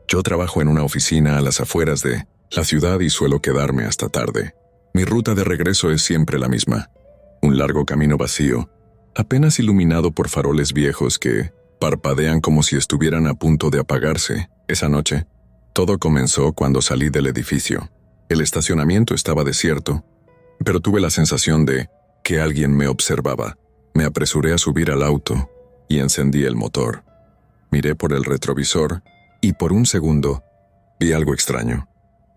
Yo trabajo en una oficina a las afueras de la ciudad y suelo quedarme hasta tarde. Mi ruta de regreso es siempre la misma. Un largo camino vacío, apenas iluminado por faroles viejos que parpadean como si estuvieran a punto de apagarse. Esa noche, todo comenzó cuando salí del edificio. El estacionamiento estaba desierto, pero tuve la sensación de que alguien me observaba. Me apresuré a subir al auto y encendí el motor. Miré por el retrovisor y por un segundo vi algo extraño.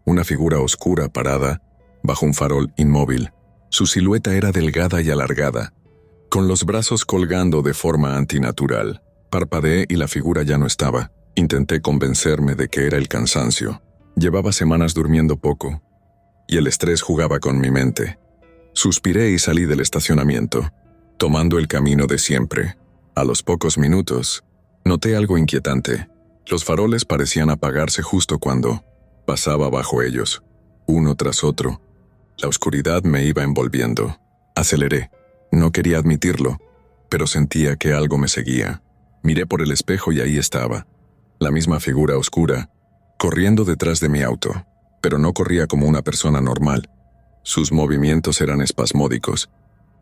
Una figura oscura parada bajo un farol inmóvil. Su silueta era delgada y alargada, con los brazos colgando de forma antinatural. Parpadeé y la figura ya no estaba. Intenté convencerme de que era el cansancio. Llevaba semanas durmiendo poco, y el estrés jugaba con mi mente. Suspiré y salí del estacionamiento, tomando el camino de siempre. A los pocos minutos, noté algo inquietante. Los faroles parecían apagarse justo cuando pasaba bajo ellos, uno tras otro. La oscuridad me iba envolviendo. Aceleré. No quería admitirlo, pero sentía que algo me seguía. Miré por el espejo y ahí estaba, la misma figura oscura, corriendo detrás de mi auto, pero no corría como una persona normal. Sus movimientos eran espasmódicos,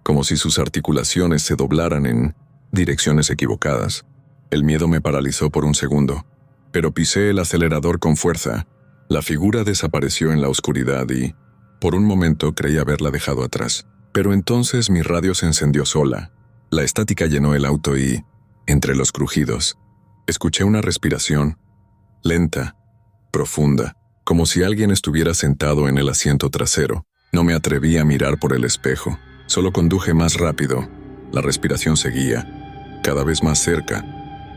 como si sus articulaciones se doblaran en direcciones equivocadas. El miedo me paralizó por un segundo, pero pisé el acelerador con fuerza. La figura desapareció en la oscuridad y, por un momento, creí haberla dejado atrás. Pero entonces mi radio se encendió sola. La estática llenó el auto y, entre los crujidos, escuché una respiración, lenta, profunda, como si alguien estuviera sentado en el asiento trasero. No me atreví a mirar por el espejo, solo conduje más rápido. La respiración seguía, cada vez más cerca,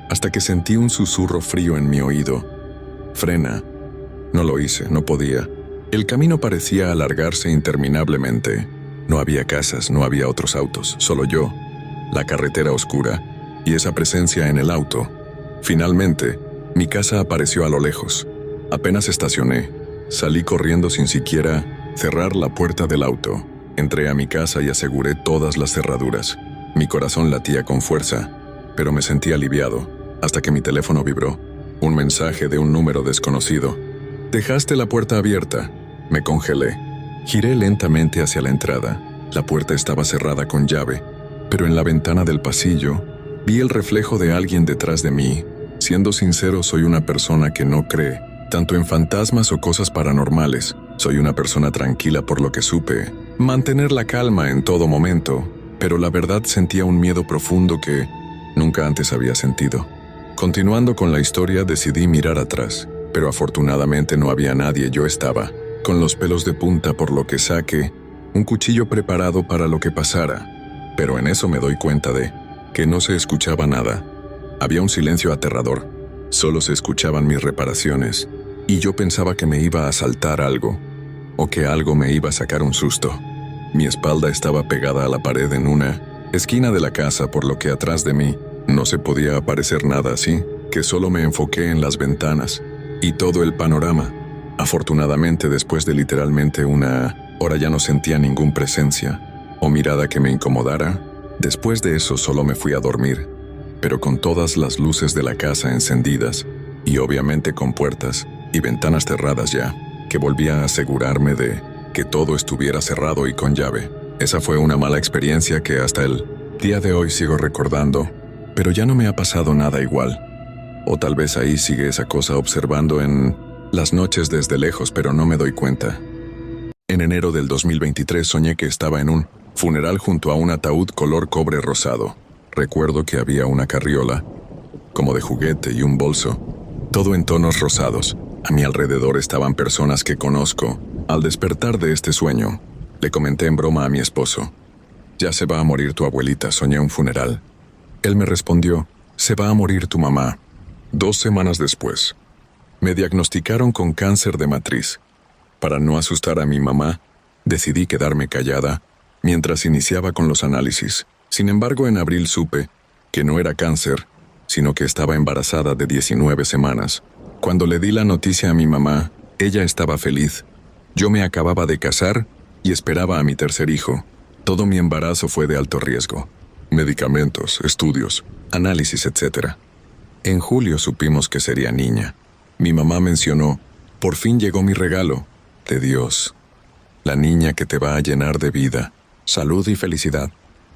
hasta que sentí un susurro frío en mi oído. «Frena». No lo hice, no podía. El camino parecía alargarse interminablemente. No había casas, no había otros autos, solo yo, la carretera oscura y esa presencia en el auto. Finalmente, mi casa apareció a lo lejos. Apenas estacioné, salí corriendo sin siquiera cerrar la puerta del auto. Entré a mi casa y aseguré todas las cerraduras. Mi corazón latía con fuerza, pero me sentí aliviado, hasta que mi teléfono vibró. Un mensaje de un número desconocido. «Dejaste la puerta abierta». Me congelé. Giré lentamente hacia la entrada. La puerta estaba cerrada con llave, pero en la ventana del pasillo vi el reflejo de alguien detrás de mí. Siendo sincero, soy una persona que no cree tanto en fantasmas o cosas paranormales. Soy una persona tranquila por lo que supe mantener la calma en todo momento, pero la verdad sentía un miedo profundo que nunca antes había sentido. Continuando con la historia, decidí mirar atrás, pero afortunadamente no había nadie. Yo estaba con los pelos de punta, por lo que saqué un cuchillo preparado para lo que pasara. Pero en eso me doy cuenta de que no se escuchaba nada. Había un silencio aterrador. Solo se escuchaban mis reparaciones, y yo pensaba que me iba a saltar algo, o que algo me iba a sacar un susto. Mi espalda estaba pegada a la pared en una esquina de la casa, por lo que atrás de mí no se podía aparecer nada, así que solo me enfoqué en las ventanas y todo el panorama. Afortunadamente, después de literalmente una hora ya no sentía ninguna presencia o mirada que me incomodara. Después de eso solo me fui a dormir, pero con todas las luces de la casa encendidas y obviamente con puertas y ventanas cerradas ya, que volvía a asegurarme de que todo estuviera cerrado y con llave. Esa fue una mala experiencia que hasta el día de hoy sigo recordando, pero ya no me ha pasado nada igual. O tal vez ahí sigue esa cosa observando en las noches desde lejos, pero no me doy cuenta. En enero del 2023 soñé que estaba en un funeral junto a un ataúd color cobre rosado. Recuerdo que había una carriola, como de juguete, y un bolso, todo en tonos rosados. A mi alrededor estaban personas que conozco. Al despertar de este sueño, le comenté en broma a mi esposo: «Ya se va a morir tu abuelita, soñé un funeral». Él me respondió: «Se va a morir tu mamá». 2 semanas después, me diagnosticaron con cáncer de matriz. Para no asustar a mi mamá, decidí quedarme callada mientras iniciaba con los análisis. Sin embargo, en abril supe que no era cáncer, sino que estaba embarazada de 19 semanas. Cuando le di la noticia a mi mamá, ella estaba feliz. Yo me acababa de casar y esperaba a mi tercer hijo. Todo mi embarazo fue de alto riesgo. Medicamentos, estudios, análisis, etc. En julio supimos que sería niña. Mi mamá mencionó, por fin llegó mi regalo, de Dios. La niña que te va a llenar de vida, salud y felicidad,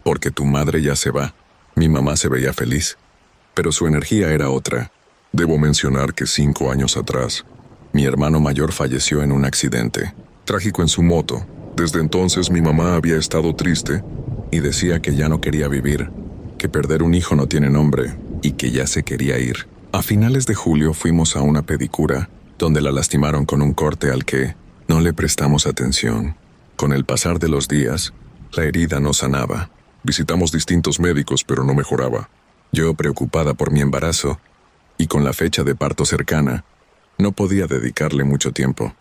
porque tu madre ya se va. Mi mamá se veía feliz, pero su energía era otra. Debo mencionar que 5 años atrás, mi hermano mayor falleció en un accidente, trágico en su moto. Desde entonces mi mamá había estado triste y decía que ya no quería vivir, que perder un hijo no tiene nombre y que ya se quería ir. A finales de julio fuimos a una pedicura, donde la lastimaron con un corte al que no le prestamos atención. Con el pasar de los días, la herida no sanaba. Visitamos distintos médicos, pero no mejoraba. Yo, preocupada por mi embarazo, y con la fecha de parto cercana, no podía dedicarle mucho tiempo.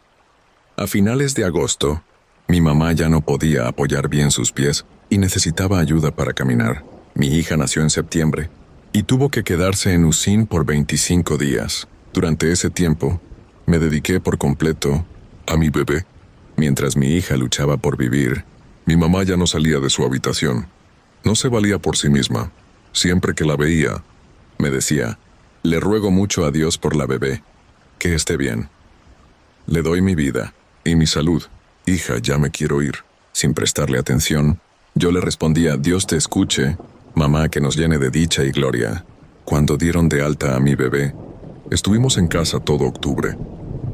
A finales de agosto, mi mamá ya no podía apoyar bien sus pies y necesitaba ayuda para caminar. Mi hija nació en septiembre y tuvo que quedarse en USIN por 25 días. Durante ese tiempo, me dediqué por completo a mi bebé. Mientras mi hija luchaba por vivir, mi mamá ya no salía de su habitación. No se valía por sí misma. Siempre que la veía, me decía, le ruego mucho a Dios por la bebé, que esté bien. Le doy mi vida y mi salud. Hija, ya me quiero ir. Sin prestarle atención, yo le respondía, Dios te escuche, mamá, que nos llene de dicha y gloria. Cuando dieron de alta a mi bebé, estuvimos en casa todo octubre,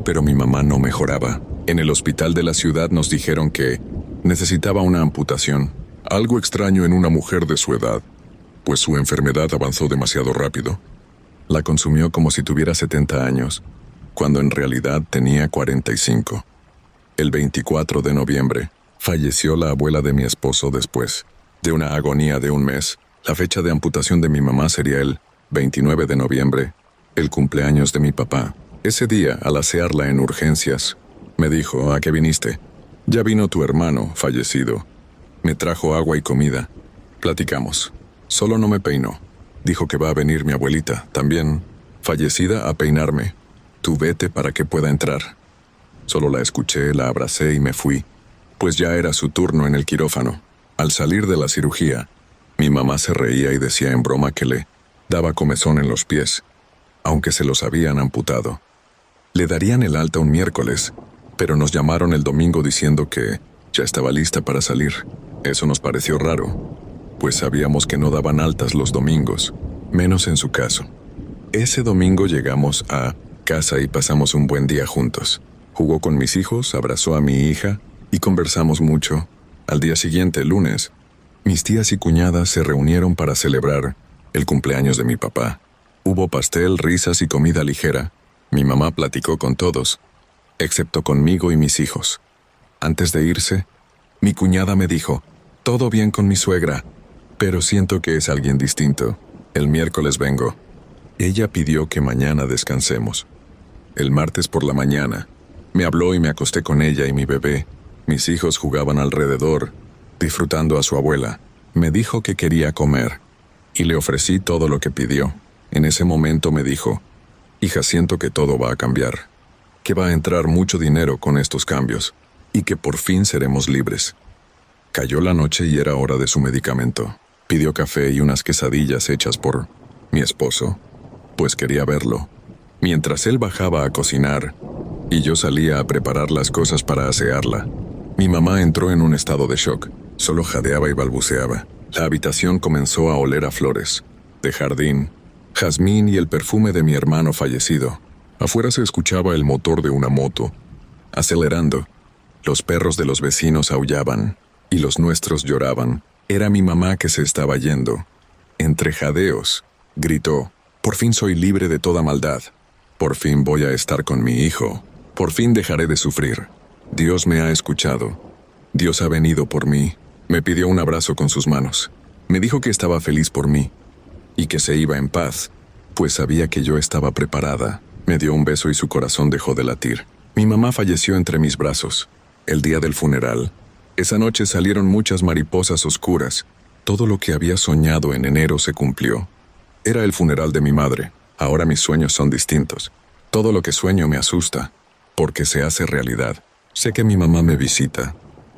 pero mi mamá no mejoraba. En el hospital de la ciudad nos dijeron que necesitaba una amputación, algo extraño en una mujer de su edad, pues su enfermedad avanzó demasiado rápido. La consumió como si tuviera 70 años, cuando en realidad tenía 45. El 24 de noviembre, falleció la abuela de mi esposo después de una agonía de un mes. La fecha de amputación de mi mamá sería el 29 de noviembre, el cumpleaños de mi papá. Ese día, al asearla en urgencias, me dijo, ¿a qué viniste? Ya vino tu hermano, fallecido. Me trajo agua y comida. Platicamos. Solo no me peinó. Dijo que va a venir mi abuelita, también fallecida, a peinarme. Tú vete para que pueda entrar. Solo la escuché, la abracé y me fui, pues ya era su turno en el quirófano. Al salir de la cirugía, mi mamá se reía y decía en broma que le daba comezón en los pies, aunque se los habían amputado. Le darían el alta un miércoles, pero nos llamaron el domingo diciendo que ya estaba lista para salir. Eso nos pareció raro, pues sabíamos que no daban altas los domingos, menos en su caso. Ese domingo llegamos a casa y pasamos un buen día juntos. Jugó con mis hijos, abrazó a mi hija y conversamos mucho. Al día siguiente, lunes, mis tías y cuñadas se reunieron para celebrar el cumpleaños de mi papá. Hubo pastel, risas y comida ligera. Mi mamá platicó con todos, excepto conmigo y mis hijos. Antes de irse, mi cuñada me dijo, todo bien con mi suegra, pero siento que es alguien distinto. El miércoles vengo. Ella pidió que mañana descansemos. El martes por la mañana, me habló y me acosté con ella y mi bebé. Mis hijos jugaban alrededor, disfrutando a su abuela. Me dijo que quería comer, y le ofrecí todo lo que pidió. En ese momento me dijo, hija, siento que todo va a cambiar, que va a entrar mucho dinero con estos cambios, y que por fin seremos libres. Cayó la noche y era hora de su medicamento. Pidió café y unas quesadillas hechas por mi esposo, pues quería verlo. Mientras él bajaba a cocinar, y yo salía a preparar las cosas para asearla, mi mamá entró en un estado de shock. Solo jadeaba y balbuceaba. La habitación comenzó a oler a flores, de jardín, jazmín y el perfume de mi hermano fallecido. Afuera se escuchaba el motor de una moto, acelerando. Los perros de los vecinos aullaban, y los nuestros lloraban. Era mi mamá que se estaba yendo. Entre jadeos, gritó, por fin soy libre de toda maldad. Por fin voy a estar con mi hijo. Por fin dejaré de sufrir. Dios me ha escuchado. Dios ha venido por mí. Me pidió un abrazo con sus manos. Me dijo que estaba feliz por mí y que se iba en paz, pues sabía que yo estaba preparada. Me dio un beso y su corazón dejó de latir. Mi mamá falleció entre mis brazos. El día del funeral, esa noche salieron muchas mariposas oscuras. Todo lo que había soñado en enero se cumplió. Era el funeral de mi madre. Ahora mis sueños son distintos. Todo lo que sueño me asusta, porque se hace realidad. Sé que mi mamá me visita,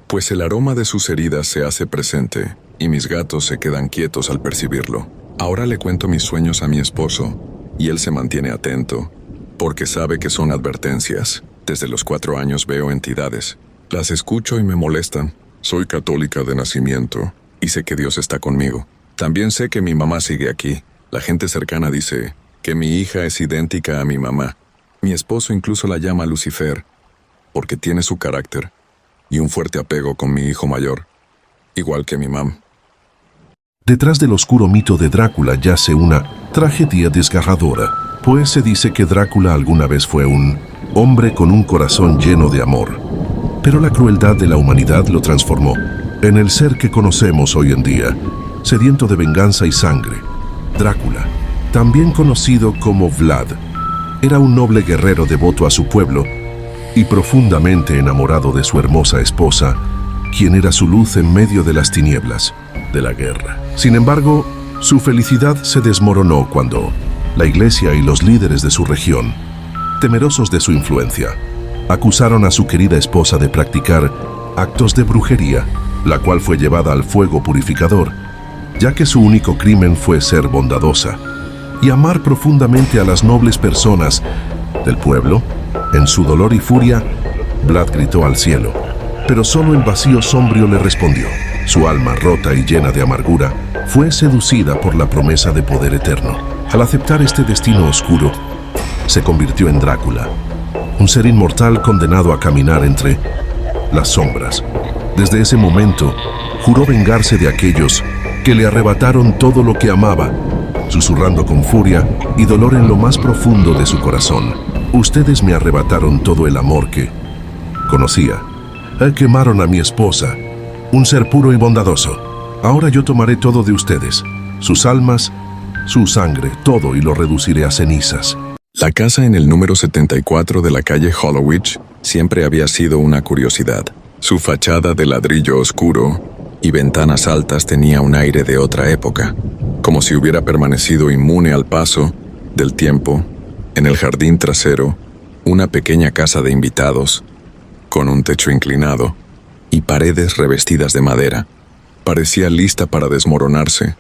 pues el aroma de sus heridas se hace presente, y mis gatos se quedan quietos al percibirlo. Ahora le cuento mis sueños a mi esposo, y él se mantiene atento, porque sabe que son advertencias. Desde los 4 años veo entidades. Las escucho y me molestan. Soy católica de nacimiento y sé que Dios está conmigo. También sé que mi mamá sigue aquí. La gente cercana dice que mi hija es idéntica a mi mamá. Mi esposo incluso la llama Lucifer, porque tiene su carácter y un fuerte apego con mi hijo mayor, igual que mi mamá. Detrás del oscuro mito de Drácula yace una tragedia desgarradora, pues se dice que Drácula alguna vez fue un hombre con un corazón lleno de amor. Pero la crueldad de la humanidad lo transformó en el ser que conocemos hoy en día, sediento de venganza y sangre. Drácula, también conocido como Vlad, era un noble guerrero devoto a su pueblo y profundamente enamorado de su hermosa esposa, quien era su luz en medio de las tinieblas de la guerra. Sin embargo, su felicidad se desmoronó cuando la iglesia y los líderes de su región, temerosos de su influencia, acusaron a su querida esposa de practicar actos de brujería, la cual fue llevada al fuego purificador, ya que su único crimen fue ser bondadosa y amar profundamente a las nobles personas del pueblo. En su dolor y furia, Vlad gritó al cielo, pero solo el vacío sombrío le respondió. Su alma, rota y llena de amargura, fue seducida por la promesa de poder eterno. Al aceptar este destino oscuro, se convirtió en Drácula, un ser inmortal condenado a caminar entre las sombras. Desde ese momento, juró vengarse de aquellos que le arrebataron todo lo que amaba, susurrando con furia y dolor en lo más profundo de su corazón: ustedes me arrebataron todo el amor que conocía. Quemaron a mi esposa, un ser puro y bondadoso. Ahora yo tomaré todo de ustedes, sus almas, su sangre, todo, y lo reduciré a cenizas. La casa en el número 74 de la calle Hollowich siempre había sido una curiosidad. Su fachada de ladrillo oscuro y ventanas altas tenía un aire de otra época, como si hubiera permanecido inmune al paso del tiempo. En el jardín trasero, una pequeña casa de invitados, con un techo inclinado y paredes revestidas de madera, parecía lista para desmoronarse.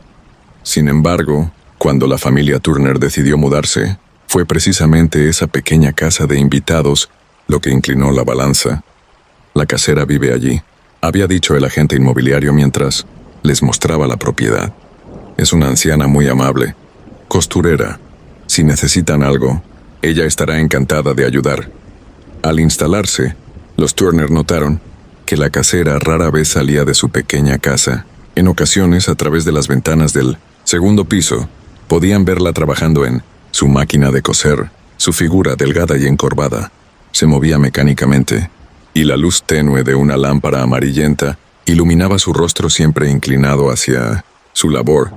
Sin embargo, cuando la familia Turner decidió mudarse, fue precisamente esa pequeña casa de invitados lo que inclinó la balanza. La casera vive allí, había dicho el agente inmobiliario mientras les mostraba la propiedad. Es una anciana muy amable, costurera. Si necesitan algo, ella estará encantada de ayudar. Al instalarse, los Turner notaron que la casera rara vez salía de su pequeña casa. En ocasiones, a través de las ventanas del segundo piso, podían verla trabajando en su máquina de coser. Su figura, delgada y encorvada, se movía mecánicamente, y la luz tenue de una lámpara amarillenta iluminaba su rostro siempre inclinado hacia su labor.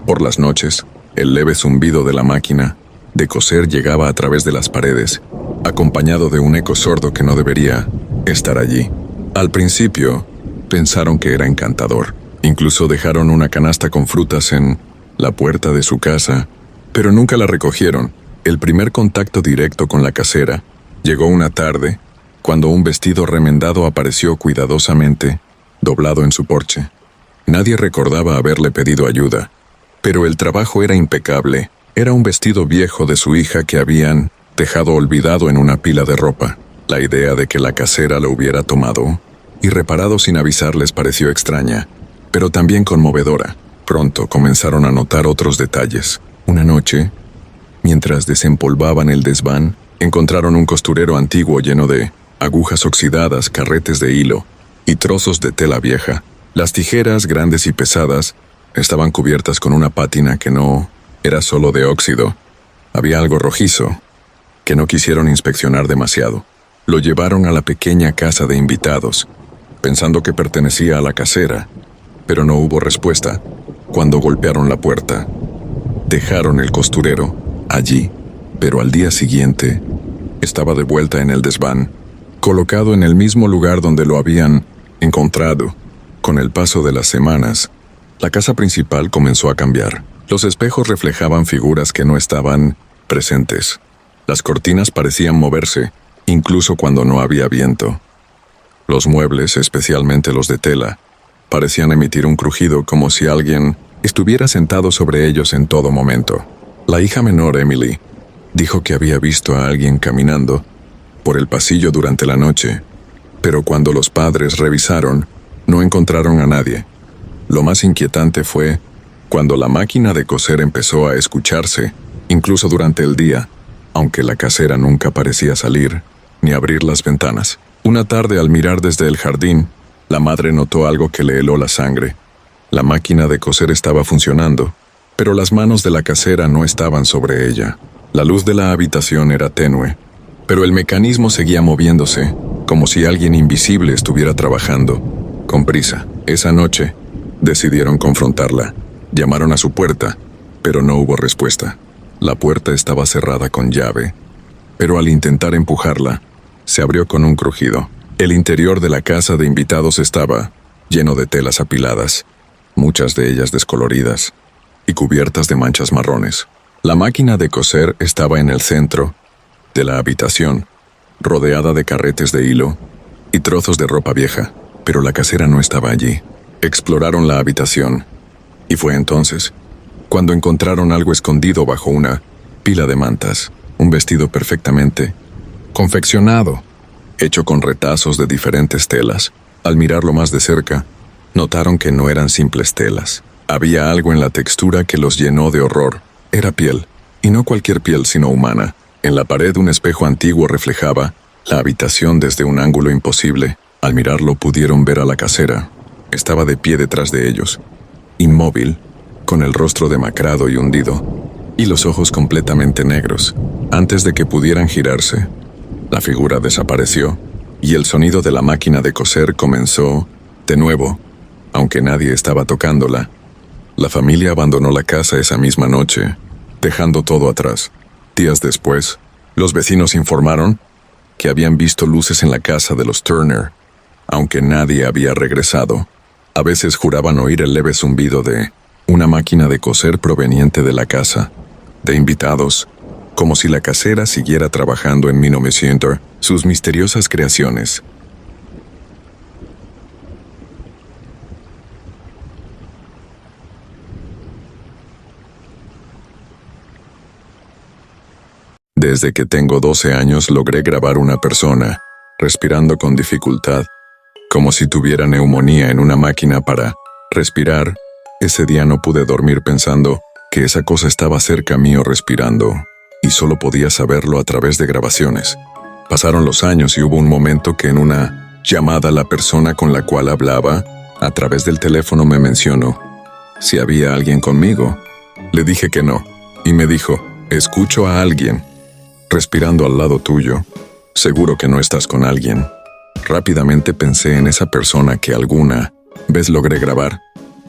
Por las noches, el leve zumbido de la máquina de coser llegaba a través de las paredes, acompañado de un eco sordo que no debería estar allí. Al principio, pensaron que era encantador. Incluso dejaron una canasta con frutas en la puerta de su casa, pero nunca la recogieron. El primer contacto directo con la casera llegó una tarde, cuando un vestido remendado apareció cuidadosamente doblado en su porche. Nadie recordaba haberle pedido ayuda, pero el trabajo era impecable. Era un vestido viejo de su hija que habían dejado olvidado en una pila de ropa. La idea de que la casera lo hubiera tomado y reparado sin avisar les pareció extraña, pero también conmovedora. Pronto comenzaron a notar otros detalles. Una noche, mientras desempolvaban el desván, encontraron un costurero antiguo lleno de agujas oxidadas, carretes de hilo y trozos de tela vieja. Las tijeras, grandes y pesadas, estaban cubiertas con una pátina que no era solo de óxido. Había algo rojizo, que no quisieron inspeccionar demasiado. Lo llevaron a la pequeña casa de invitados, pensando que pertenecía a la casera, pero no hubo respuesta. Cuando golpearon la puerta, dejaron el costurero allí, pero al día siguiente estaba de vuelta en el desván, colocado en el mismo lugar donde lo habían encontrado. Con el paso de las semanas, la casa principal comenzó a cambiar. Los espejos reflejaban figuras que no estaban presentes. Las cortinas parecían moverse, incluso cuando no había viento. Los muebles, especialmente los de tela, parecían emitir un crujido como si alguien estuviera sentado sobre ellos en todo momento. La hija menor, Emily, Dijo que había visto a alguien caminando por el pasillo durante la noche, pero cuando los padres revisaron, no encontraron a nadie. Lo más inquietante fue cuando la máquina de coser empezó a escucharse, incluso durante el día, aunque la casera nunca parecía salir ni abrir las ventanas. Una tarde, al mirar desde el jardín, la madre notó algo que le heló la sangre. La máquina de coser estaba funcionando, pero las manos de la casera no estaban sobre ella. La luz de la habitación era tenue, pero el mecanismo seguía moviéndose, como si alguien invisible estuviera trabajando, con prisa. Esa noche, decidieron confrontarla. Llamaron a su puerta, pero no hubo respuesta. La puerta estaba cerrada con llave, pero al intentar empujarla, se abrió con un crujido. El interior de la casa de invitados estaba lleno de telas apiladas, muchas de ellas descoloridas y cubiertas de manchas marrones. La máquina de coser estaba en el centro de la habitación, rodeada de carretes de hilo y trozos de ropa vieja, pero la casera no estaba allí. Exploraron la habitación, y fue entonces cuando encontraron algo escondido bajo una pila de mantas, un vestido perfectamente confeccionado, hecho con retazos de diferentes telas. Al mirarlo más de cerca, notaron que no eran simples telas. Había algo en la textura que los llenó de horror. Era piel, y no cualquier piel sino humana. En la pared un espejo antiguo reflejaba la habitación desde un ángulo imposible. Al mirarlo pudieron ver a la casera. Estaba de pie detrás de ellos, inmóvil, con el rostro demacrado y hundido, y los ojos completamente negros. Antes de que pudieran girarse, la figura desapareció, y el sonido de la máquina de coser comenzó de nuevo, aunque nadie estaba tocándola. La familia abandonó la casa esa misma noche, dejando todo atrás. Días después, los vecinos informaron que habían visto luces en la casa de los Turner, aunque nadie había regresado. A veces juraban oír el leve zumbido de una máquina de coser proveniente de la casa de invitados, como si la casera siguiera trabajando en 1900 sus misteriosas creaciones. Desde que tengo 12 años logré grabar una persona, respirando con dificultad, como si tuviera neumonía en una máquina para respirar. Ese día no pude dormir pensando que esa cosa estaba cerca mío respirando, y solo podía saberlo a través de grabaciones. Pasaron los años y hubo un momento que en una llamada la persona con la cual hablaba a través del teléfono me mencionó si había alguien conmigo. Le dije que no, y me dijo, escucho a alguien respirando al lado tuyo. Seguro que no estás con alguien. Rápidamente pensé en esa persona que alguna vez logré grabar.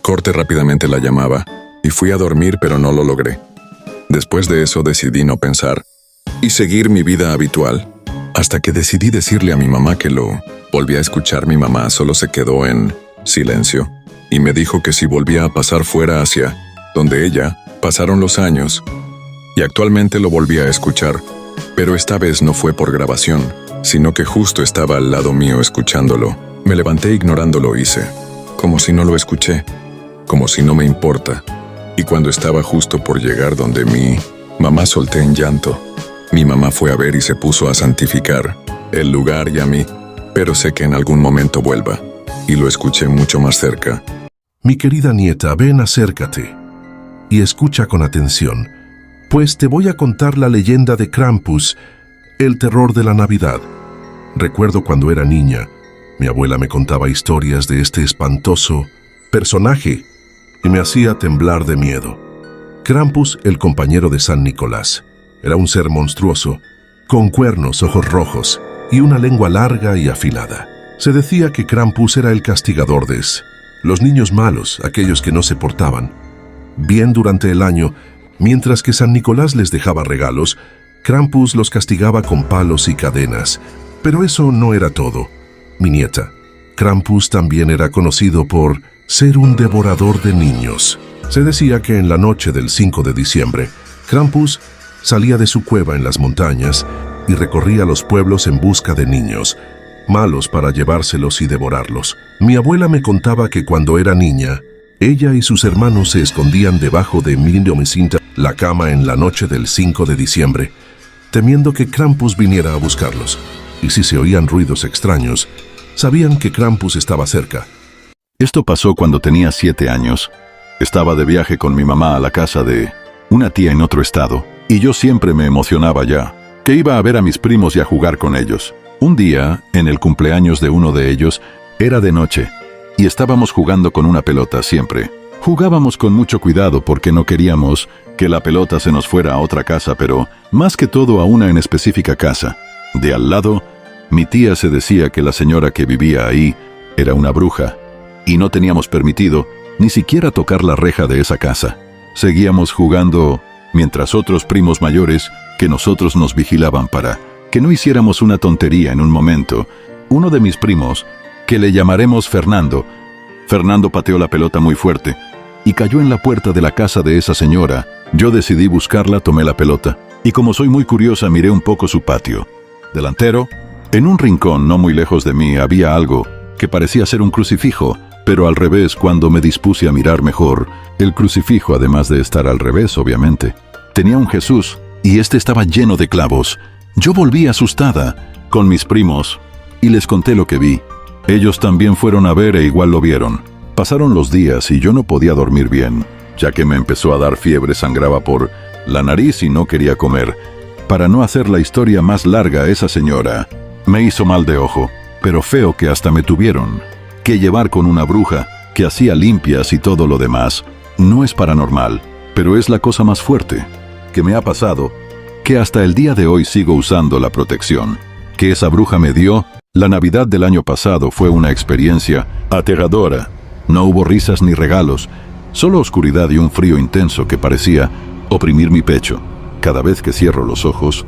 Corté rápidamente la llamada y fui a dormir, pero no lo logré. Después de eso decidí no pensar y seguir mi vida habitual, hasta que decidí decirle a mi mamá que lo volví a escuchar. Mi mamá solo se quedó en silencio y me dijo que si volvía a pasar fuera hacia donde ella. Pasaron los años y actualmente lo volví a escuchar, pero esta vez no fue por grabación, sino que justo estaba al lado mío escuchándolo. Me levanté ignorándolo, hice como si no lo escuché, como si no me importa. Y cuando estaba justo por llegar donde mi mamá, solté en llanto. Mi mamá fue a ver y se puso a santificar el lugar y a mí, pero sé que en algún momento vuelva. Y lo escuché mucho más cerca. Mi querida nieta, ven, acércate y escucha con atención, pues te voy a contar la leyenda de Krampus, el terror de la Navidad. Recuerdo cuando era niña, mi abuela me contaba historias de este espantoso personaje y me hacía temblar de miedo. Krampus, el compañero de San Nicolás, era un ser monstruoso, con cuernos, ojos rojos y una lengua larga y afilada. Se decía que Krampus era el castigador de los niños malos, aquellos que no se portaban bien durante el año. Mientras que San Nicolás les dejaba regalos, Krampus los castigaba con palos y cadenas. Pero eso no era todo, mi nieta. Krampus también era conocido por ser un devorador de niños. Se decía que en la noche del 5 de diciembre, Krampus salía de su cueva en las montañas y recorría los pueblos en busca de niños malos para llevárselos y devorarlos. Mi abuela me contaba que cuando era niña, ella y sus hermanos se escondían debajo de la cama en la noche del 5 de diciembre temiendo que Krampus viniera a buscarlos. Y si se oían ruidos extraños, sabían que Krampus estaba cerca. Esto pasó cuando tenía 7 años. Estaba de viaje con mi mamá a la casa de una tía en otro estado, y yo siempre me emocionaba ya, que iba a ver a mis primos y a jugar con ellos. Un día, en el cumpleaños de uno de ellos, era de noche, y estábamos jugando con una pelota siempre. Jugábamos con mucho cuidado porque no queríamos que la pelota se nos fuera a otra casa, pero más que todo a una en específica casa. De al lado, mi tía se decía que la señora que vivía ahí era una bruja, y no teníamos permitido ni siquiera tocar la reja de esa casa. Seguíamos jugando mientras otros primos mayores que nosotros nos vigilaban para que no hiciéramos una tontería en un momento. Uno de mis primos, que le llamaremos Fernando pateó la pelota muy fuerte y cayó en la puerta de la casa de esa señora. Yo decidí buscarla, tomé la pelota y como soy muy curiosa miré un poco su patio delantero. En un rincón no muy lejos de mí había algo que parecía ser un crucifijo, pero al revés. Cuando me dispuse a mirar mejor, el crucifijo, además de estar al revés obviamente, tenía un Jesús y este estaba lleno de clavos. Yo volví asustada con mis primos y les conté lo que vi. Ellos también fueron a ver e igual lo vieron. Pasaron los días y yo no podía dormir bien, ya que me empezó a dar fiebre, sangraba por la nariz y no quería comer. Para no hacer la historia más larga, esa señora me hizo mal de ojo, pero feo que hasta me tuvieron que llevar con una bruja que hacía limpias y todo lo demás. No es paranormal, pero es la cosa más fuerte que me ha pasado, que hasta el día de hoy sigo usando la protección que esa bruja me dio. La Navidad del año pasado fue una experiencia aterradora. No hubo risas ni regalos, solo oscuridad y un frío intenso que parecía oprimir mi pecho. Cada vez que cierro los ojos,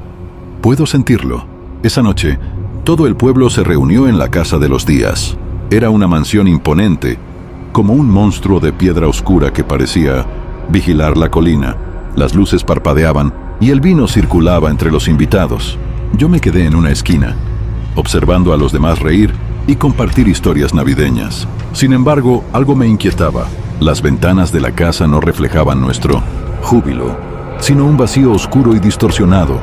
puedo sentirlo. Esa noche, todo el pueblo se reunió en la casa de los Díaz. Era una mansión imponente, como un monstruo de piedra oscura que parecía vigilar la colina. Las luces parpadeaban y el vino circulaba entre los invitados. Yo me quedé en una esquina, observando a los demás reír y compartir historias navideñas. Sin embargo, algo me inquietaba. Las ventanas de la casa no reflejaban nuestro júbilo, sino un vacío oscuro y distorsionado.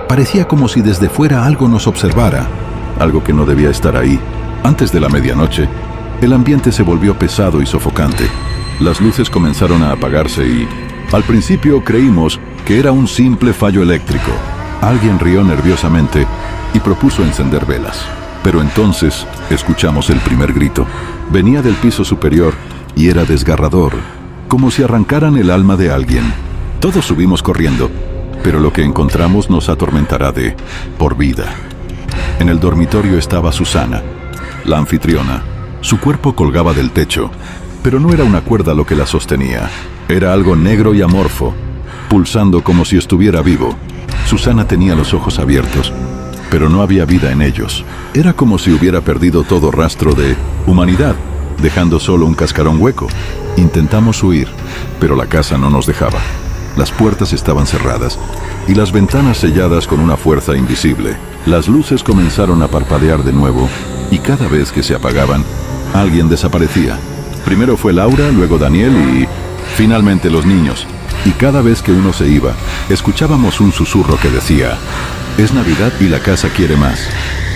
Parecía como si desde fuera algo nos observara, algo que no debía estar ahí. Antes de la medianoche, el ambiente se volvió pesado y sofocante. Las luces comenzaron a apagarse y, al principio, creímos que era un simple fallo eléctrico. Alguien rió nerviosamente y propuso encender velas. Pero entonces escuchamos el primer grito. Venía del piso superior y era desgarrador, como si arrancaran el alma de alguien. Todos subimos corriendo, pero lo que encontramos nos atormentará de por vida. En el dormitorio estaba Susana, la anfitriona. Su cuerpo colgaba del techo, pero no era una cuerda lo que la sostenía. Era algo negro y amorfo, pulsando como si estuviera vivo. Susana tenía los ojos abiertos, pero no había vida en ellos. Era como si hubiera perdido todo rastro de humanidad, dejando solo un cascarón hueco. Intentamos huir, pero la casa no nos dejaba. Las puertas estaban cerradas y las ventanas selladas con una fuerza invisible. Las luces comenzaron a parpadear de nuevo y cada vez que se apagaban, alguien desaparecía. Primero fue Laura, luego Daniel y finalmente los niños. Y cada vez que uno se iba, escuchábamos un susurro que decía: es Navidad y la casa quiere más.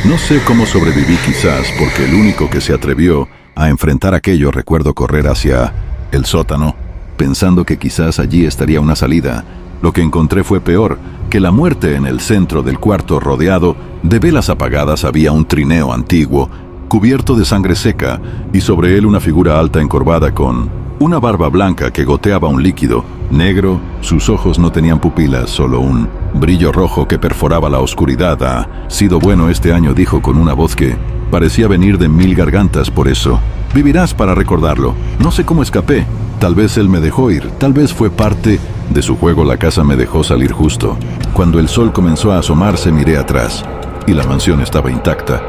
No sé cómo sobreviví, quizás porque el único que se atrevió a enfrentar aquello, recuerdo correr hacia el sótano, pensando que quizás allí estaría una salida. Lo que encontré fue peor que la muerte. En el centro del cuarto, rodeado de velas apagadas, había un trineo antiguo, cubierto de sangre seca, y sobre él una figura alta encorvada con una barba blanca que goteaba un líquido negro. Sus ojos no tenían pupilas, solo un brillo rojo que perforaba la oscuridad. Ha sido bueno este año, dijo con una voz que parecía venir de 1000 gargantas. Por eso vivirás para recordarlo. No sé cómo escapé. Tal vez él me dejó ir, tal vez fue parte de su juego. La casa me dejó salir justo. Cuando el sol comenzó a asomarse, miré atrás y la mansión estaba intacta,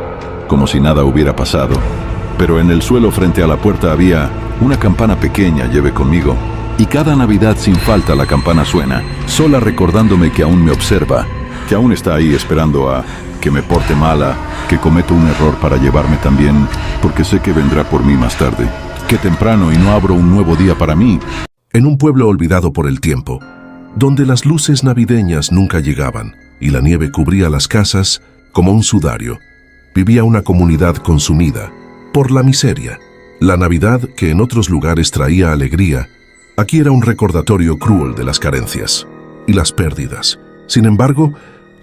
como si nada hubiera pasado. Pero en el suelo frente a la puerta había una campana pequeña. Lleve conmigo. Y cada Navidad sin falta la campana suena, sola, recordándome que aún me observa, que aún está ahí esperando a que me porte mala, que cometo un error para llevarme también, porque sé que vendrá por mí más tarde. Que temprano y no abro un nuevo día para mí. En un pueblo olvidado por el tiempo, donde las luces navideñas nunca llegaban, y la nieve cubría las casas como un sudario. Vivía una comunidad consumida por la miseria. La Navidad, que en otros lugares traía alegría, aquí era un recordatorio cruel de las carencias y las pérdidas. Sin embargo,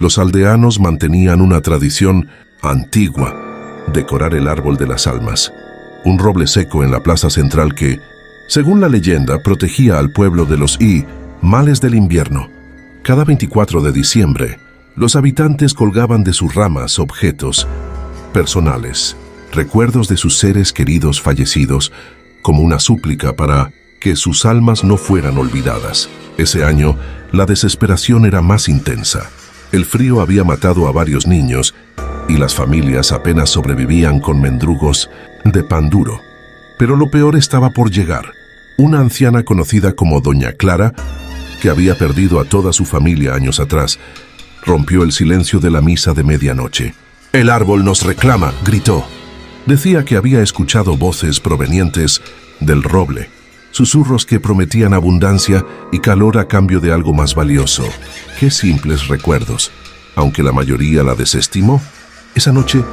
los aldeanos mantenían una tradición antigua: decorar el árbol de las almas, un roble seco en la plaza central que, según la leyenda, protegía al pueblo de los males del invierno. Cada 24 de diciembre, los habitantes colgaban de sus ramas objetos personales, recuerdos de sus seres queridos fallecidos, como una súplica para que sus almas no fueran olvidadas. Ese año, la desesperación era más intensa. El frío había matado a varios niños y las familias apenas sobrevivían con mendrugos de pan duro. Pero lo peor estaba por llegar. Una anciana conocida como Doña Clara, que había perdido a toda su familia años atrás, rompió el silencio de la misa de medianoche. «El árbol nos reclama», gritó. Decía que había escuchado voces provenientes del roble, susurros que prometían abundancia y calor a cambio de algo más valioso. Qué simples recuerdos. Aunque la mayoría la desestimó, esa noche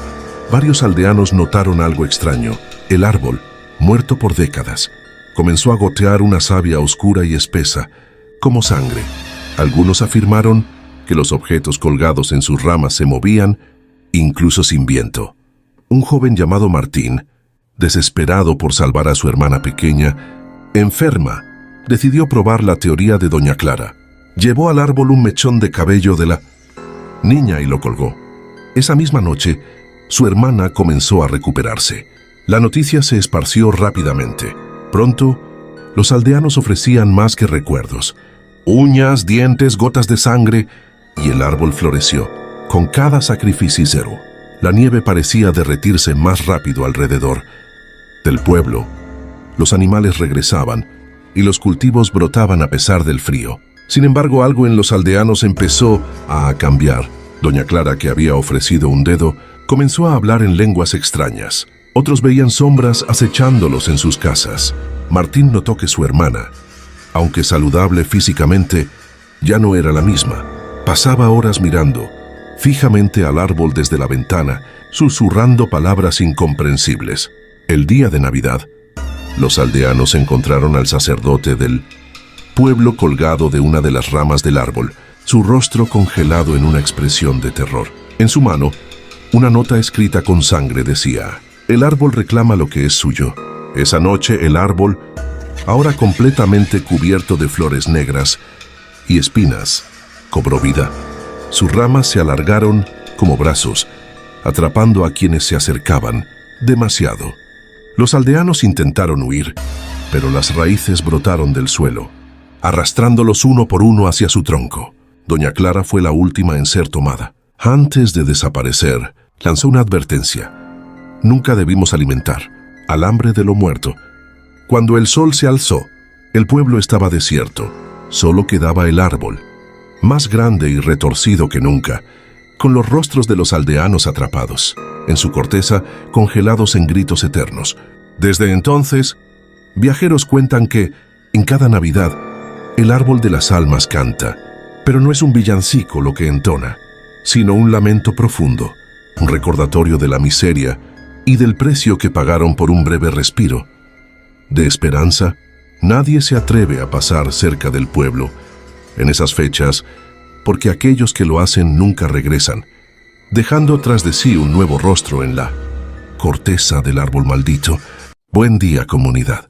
varios aldeanos notaron algo extraño. El árbol, muerto por décadas, comenzó a gotear una savia oscura y espesa, como sangre. Algunos afirmaron que los objetos colgados en sus ramas se movían, incluso sin viento. Un joven llamado Martín, desesperado por salvar a su hermana pequeña, enferma, decidió probar la teoría de Doña Clara. Llevó al árbol un mechón de cabello de la niña y lo colgó. Esa misma noche, su hermana comenzó a recuperarse. La noticia se esparció rápidamente. Pronto, los aldeanos ofrecían más que recuerdos: uñas, dientes, gotas de sangre, y el árbol floreció. Con cada sacrificio, la nieve parecía derretirse más rápido alrededor del pueblo. Los animales regresaban y los cultivos brotaban a pesar del frío. Sin embargo, algo en los aldeanos empezó a cambiar. Doña Clara, que había ofrecido un dedo, comenzó a hablar en lenguas extrañas. Otros veían sombras acechándolos en sus casas. Martín notó que su hermana, aunque saludable físicamente, ya no era la misma. Pasaba horas mirando fijamente al árbol desde la ventana, susurrando palabras incomprensibles. El día de Navidad, los aldeanos encontraron al sacerdote del pueblo colgado de una de las ramas del árbol, su rostro congelado en una expresión de terror. En su mano, una nota escrita con sangre decía: «El árbol reclama lo que es suyo». Esa noche el árbol, ahora completamente cubierto de flores negras y espinas, cobró vida. Sus ramas se alargaron como brazos, atrapando a quienes se acercaban demasiado. Los aldeanos intentaron huir, pero las raíces brotaron del suelo, arrastrándolos uno por uno hacia su tronco. Doña Clara fue la última en ser tomada. Antes de desaparecer, lanzó una advertencia: «Nunca debimos alimentar al hambre de lo muerto». Cuando el sol se alzó, el pueblo estaba desierto. Solo quedaba el árbol, más grande y retorcido que nunca, con los rostros de los aldeanos atrapados en su corteza, congelados en gritos eternos. Desde entonces, viajeros cuentan que, en cada Navidad, el árbol de las almas canta, pero no es un villancico lo que entona, sino un lamento profundo, un recordatorio de la miseria y del precio que pagaron por un breve respiro de esperanza. Nadie se atreve a pasar cerca del pueblo en esas fechas, porque aquellos que lo hacen nunca regresan, dejando tras de sí un nuevo rostro en la corteza del árbol maldito. Buen día, comunidad.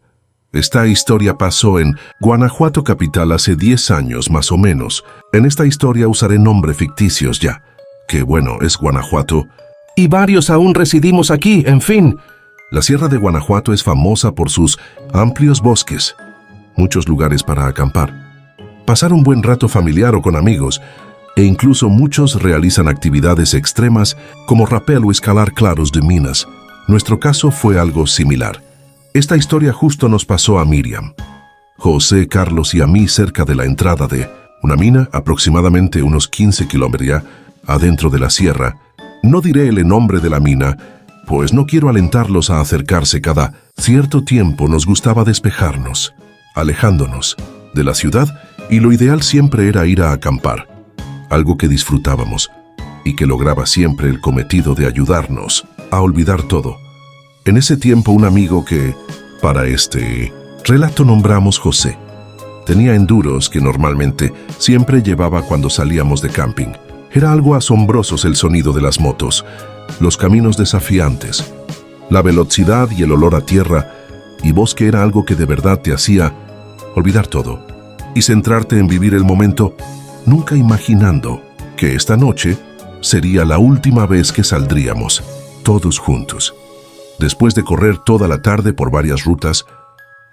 Esta historia pasó en Guanajuato capital hace 10 años más o menos. En esta historia usaré nombres ficticios ya, que bueno, es Guanajuato, y varios aún residimos aquí, en fin. La Sierra de Guanajuato es famosa por sus amplios bosques, muchos lugares para acampar, pasar un buen rato familiar o con amigos, e incluso muchos realizan actividades extremas como rapel o escalar claros de minas. Nuestro caso fue algo similar. Esta historia justo nos pasó a Miriam, José, Carlos y a mí cerca de la entrada de una mina, aproximadamente unos 15 kilómetros ya adentro de la sierra. No diré el nombre de la mina, pues no quiero alentarlos a acercarse. Cada cierto tiempo nos gustaba despejarnos, alejándonos de la ciudad, y lo ideal siempre era ir a acampar. algo que disfrutábamos y que lograba siempre el cometido de ayudarnos a olvidar todo. En ese tiempo un amigo que, para este relato nombramos José, tenía enduros que normalmente siempre llevaba cuando salíamos de camping. Era algo asombroso el sonido de las motos, los caminos desafiantes, la velocidad y el olor a tierra y bosque era algo que de verdad te hacía olvidar todo y centrarte en vivir el momento, nunca imaginando que esta noche sería la última vez que saldríamos, todos juntos. Después de correr toda la tarde por varias rutas,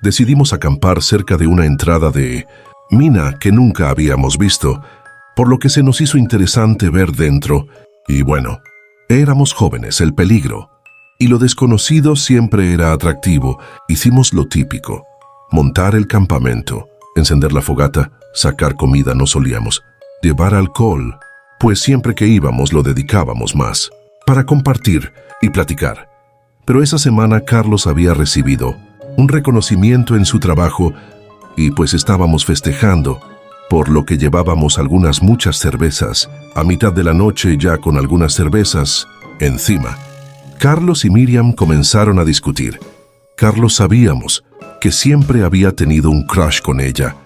decidimos acampar cerca de una entrada de mina que nunca habíamos visto, por lo que se nos hizo interesante ver dentro, y bueno, éramos jóvenes, el peligro, y lo desconocido siempre era atractivo. Hicimos lo típico, montar el campamento, encender la fogata, sacar comida no solíamos, llevar alcohol, pues siempre que íbamos lo dedicábamos más, para compartir y platicar. Pero esa semana Carlos había recibido un reconocimiento en su trabajo y pues estábamos festejando, por lo que llevábamos muchas cervezas, a mitad de la noche ya con algunas cervezas encima. Carlos y Miriam comenzaron a discutir. Carlos sabíamos que siempre había tenido un crush con ella,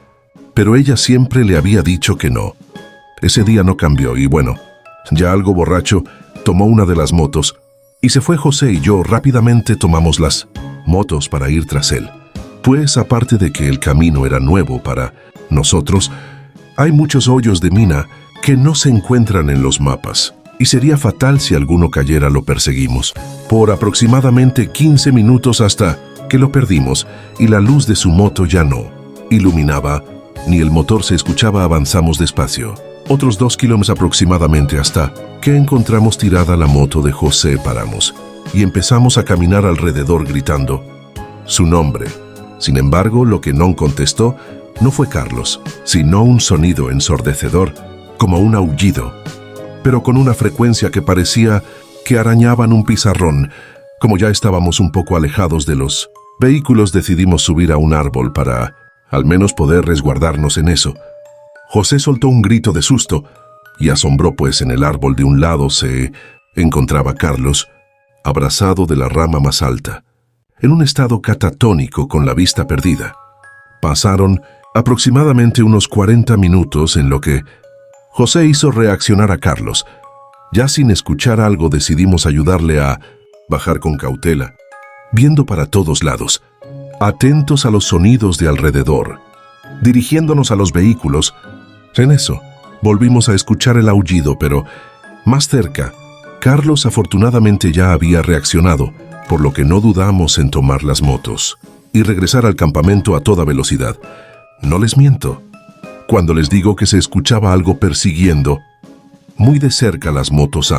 pero ella siempre le había dicho que no. Ese día no cambió y bueno, ya algo borracho, tomó una de las motos y se fue. José y yo rápidamente tomamos las motos para ir tras él. Pues aparte de que el camino era nuevo para nosotros, hay muchos hoyos de mina que no se encuentran en los mapas y sería fatal si alguno cayera. Lo perseguimos por aproximadamente 15 minutos hasta que lo perdimos y la luz de su moto ya no iluminaba, ni el motor se escuchaba. Avanzamos despacio, otros 2 kilómetros aproximadamente hasta que encontramos tirada la moto de José. Paramos y empezamos a caminar alrededor gritando su nombre. Sin embargo, lo que no contestó no fue Carlos, sino un sonido ensordecedor, como un aullido, pero con una frecuencia que parecía que arañaban un pizarrón. Como ya estábamos un poco alejados de los vehículos, decidimos subir a un árbol para al menos poder resguardarnos en eso. José soltó un grito de susto y asombró, pues en el árbol de un lado se encontraba Carlos, abrazado de la rama más alta, en un estado catatónico con la vista perdida. Pasaron aproximadamente unos 40 minutos en lo que José hizo reaccionar a Carlos. Ya sin escuchar algo decidimos ayudarle a bajar con cautela, viendo para todos lados, atentos a los sonidos de alrededor, dirigiéndonos a los vehículos. En eso, volvimos a escuchar el aullido, pero más cerca. Carlos afortunadamente ya había reaccionado, por lo que no dudamos en tomar las motos y regresar al campamento a toda velocidad. No les miento cuando les digo que se escuchaba algo persiguiendo muy de cerca las motos.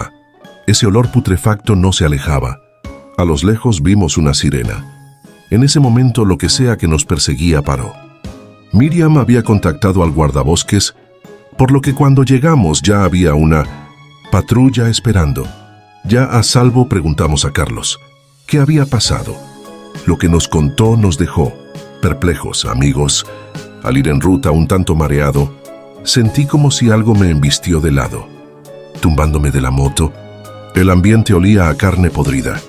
Ese olor putrefacto no se alejaba. A los lejos vimos una sirena. En ese momento lo que sea que nos perseguía paró. Miriam había contactado al guardabosques, por lo que cuando llegamos ya había una patrulla esperando. Ya a salvo preguntamos a Carlos qué había pasado. Lo que nos contó nos dejó perplejos. Amigos, al ir en ruta un tanto mareado, sentí como si algo me embistió de lado. Tumbándome de la moto, el ambiente olía a carne podrida,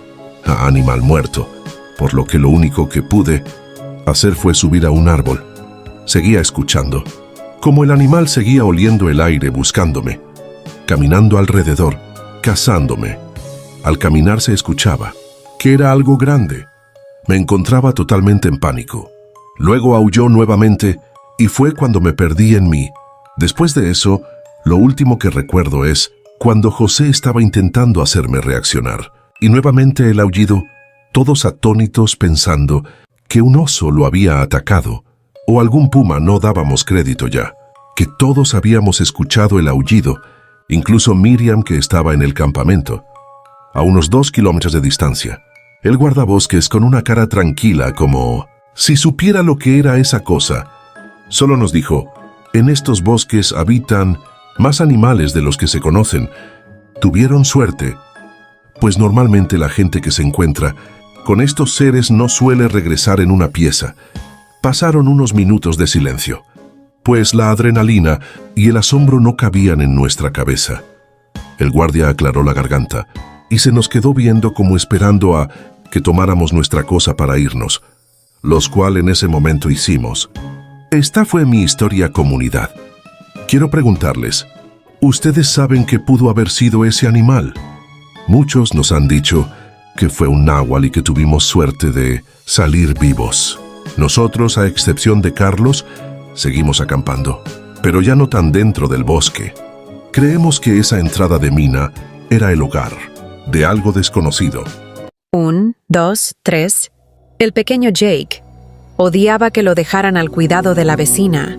a animal muerto, por lo que lo único que pude hacer fue subir a un árbol. Seguía escuchando, como el animal seguía oliendo el aire buscándome, caminando alrededor, cazándome. Al caminar se escuchaba que era algo grande. Me encontraba totalmente en pánico. Luego aulló nuevamente y fue cuando me perdí en mí. Después de eso, lo último que recuerdo es cuando José estaba intentando hacerme reaccionar. Y nuevamente el aullido, todos atónitos pensando que un oso lo había atacado o algún puma. No dábamos crédito ya, que todos habíamos escuchado el aullido, incluso Miriam, que estaba en el campamento, a unos 2 kilómetros de distancia. El guardabosques, con una cara tranquila como si supiera lo que era esa cosa, solo nos dijo: en estos bosques habitan más animales de los que se conocen. Tuvieron suerte, pues normalmente la gente que se encuentra con estos seres no suele regresar en una pieza. Pasaron unos minutos de silencio. pues la adrenalina y el asombro no cabían en nuestra cabeza. El guardia aclaró la garganta y se nos quedó viendo como esperando a que tomáramos nuestra cosa para irnos, los cual en ese momento hicimos. Esta fue mi historia, comunidad. Quiero preguntarles, ¿ustedes saben qué pudo haber sido ese animal? Muchos nos han dicho que fue un náhuatl y que tuvimos suerte de salir vivos. Nosotros, a excepción de Carlos, seguimos acampando, pero ya no tan dentro del bosque. Creemos que esa entrada de mina era el hogar de algo desconocido. 1, 2, 3. El pequeño Jake odiaba que lo dejaran al cuidado de la vecina,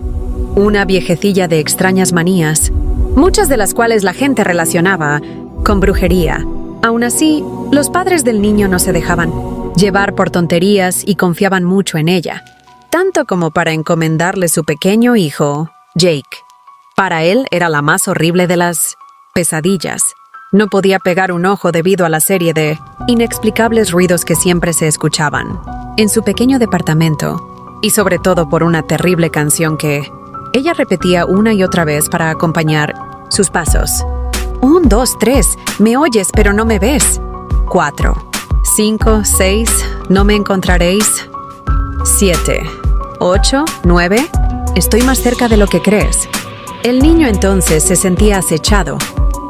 una viejecilla de extrañas manías, muchas de las cuales la gente relacionaba con brujería. Aún así, los padres del niño no se dejaban llevar por tonterías y confiaban mucho en ella, tanto como para encomendarle su pequeño hijo, Jake. Para él era la más horrible de las pesadillas. No podía pegar un ojo debido a la serie de inexplicables ruidos que siempre se escuchaban en su pequeño departamento, y sobre todo por una terrible canción que ella repetía una y otra vez para acompañar sus pasos. 1, 2, 3, me oyes pero no me ves. 4, 5, 6, no me encontraréis. 7, 8, 9, estoy más cerca de lo que crees. El niño entonces se sentía acechado.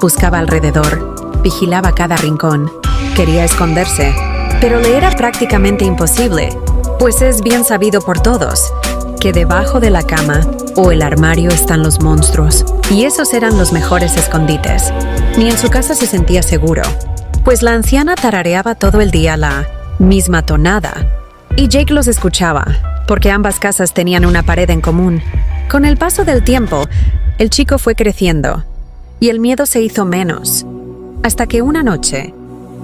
Buscaba alrededor, vigilaba cada rincón, quería esconderse, pero le era prácticamente imposible, pues es bien sabido por todos que debajo de la cama o el armario están los monstruos, y esos eran los mejores escondites. Ni en su casa se sentía seguro, pues la anciana tarareaba todo el día la misma tonada, y Jake los escuchaba, porque ambas casas tenían una pared en común. Con el paso del tiempo, el chico fue creciendo, y el miedo se hizo menos, hasta que una noche,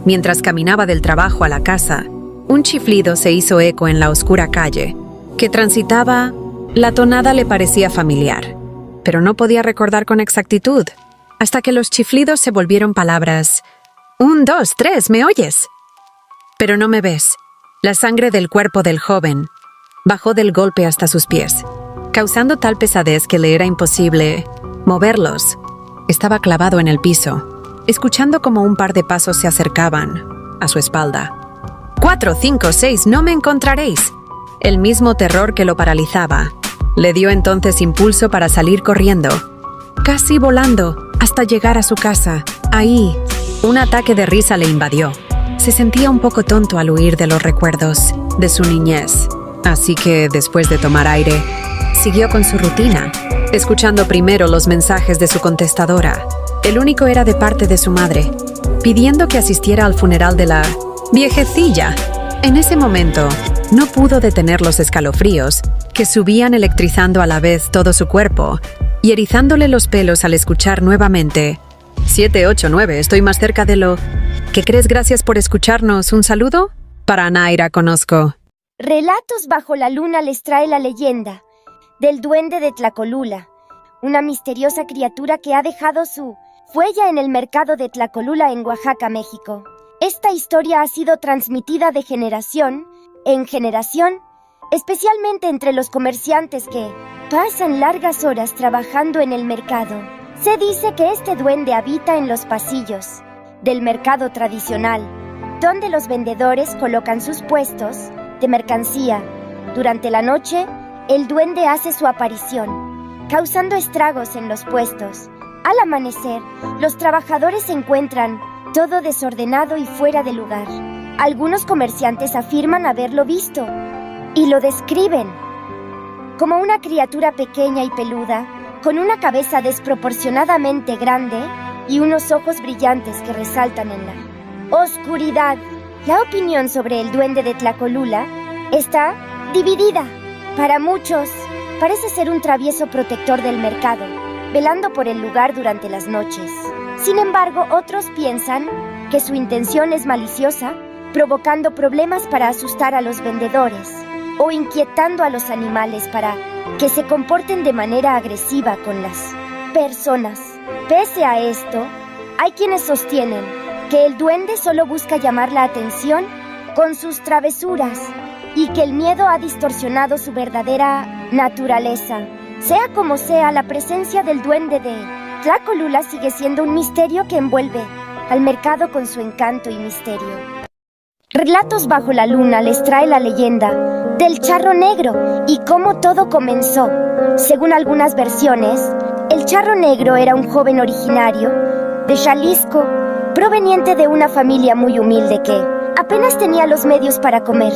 mientras caminaba del trabajo a la casa, un chiflido se hizo eco en la oscura calle que transitaba. La tonada le parecía familiar, pero no podía recordar con exactitud, hasta que los chiflidos se volvieron palabras. 1, 2, 3, ¿me oyes? Pero no me ves. La sangre del cuerpo del joven bajó del golpe hasta sus pies, causando tal pesadez que le era imposible moverlos. Estaba clavado en el piso, escuchando como un par de pasos se acercaban a su espalda. 4, 5, 6, no me encontraréis. El mismo terror que lo paralizaba le dio entonces impulso para salir corriendo, casi volando, hasta llegar a su casa. Ahí, un ataque de risa le invadió. Se sentía un poco tonto al huir de los recuerdos de su niñez. Así que, después de tomar aire, siguió con su rutina, escuchando primero los mensajes de su contestadora. El único era de parte de su madre, pidiendo que asistiera al funeral de la viejecilla. En ese momento, no pudo detener los escalofríos que subían electrizando a la vez todo su cuerpo y erizándole los pelos al escuchar nuevamente. 7, 8, 9, estoy más cerca de lo que crees. Gracias por escucharnos. ¿Un saludo? Para Naira conozco. Relatos bajo la luna les trae la leyenda del duende de Tlacolula, una misteriosa criatura que ha dejado su huella en el mercado de Tlacolula en Oaxaca, México. Esta historia ha sido transmitida de generación en generación, especialmente entre los comerciantes que pasan largas horas trabajando en el mercado. Se dice que este duende habita en los pasillos del mercado tradicional, donde los vendedores colocan sus puestos de mercancía. Durante la noche, el duende hace su aparición, causando estragos en los puestos. Al amanecer, los trabajadores se encuentran todo desordenado y fuera de lugar. Algunos comerciantes afirman haberlo visto y lo describen como una criatura pequeña y peluda, con una cabeza desproporcionadamente grande y unos ojos brillantes que resaltan en la oscuridad. La opinión sobre el duende de Tlacolula está dividida. Para muchos, parece ser un travieso protector del mercado, velando por el lugar durante las noches. Sin embargo, otros piensan que su intención es maliciosa, provocando problemas para asustar a los vendedores o inquietando a los animales para que se comporten de manera agresiva con las personas. Pese a esto, hay quienes sostienen que el duende solo busca llamar la atención con sus travesuras y que el miedo ha distorsionado su verdadera naturaleza. Sea como sea, la presencia del duende de Tlacolula sigue siendo un misterio que envuelve al mercado con su encanto y misterio. Relatos bajo la luna les trae la leyenda del charro negro y cómo todo comenzó. Según algunas versiones, el charro negro era un joven originario de Jalisco, proveniente de una familia muy humilde que apenas tenía los medios para comer.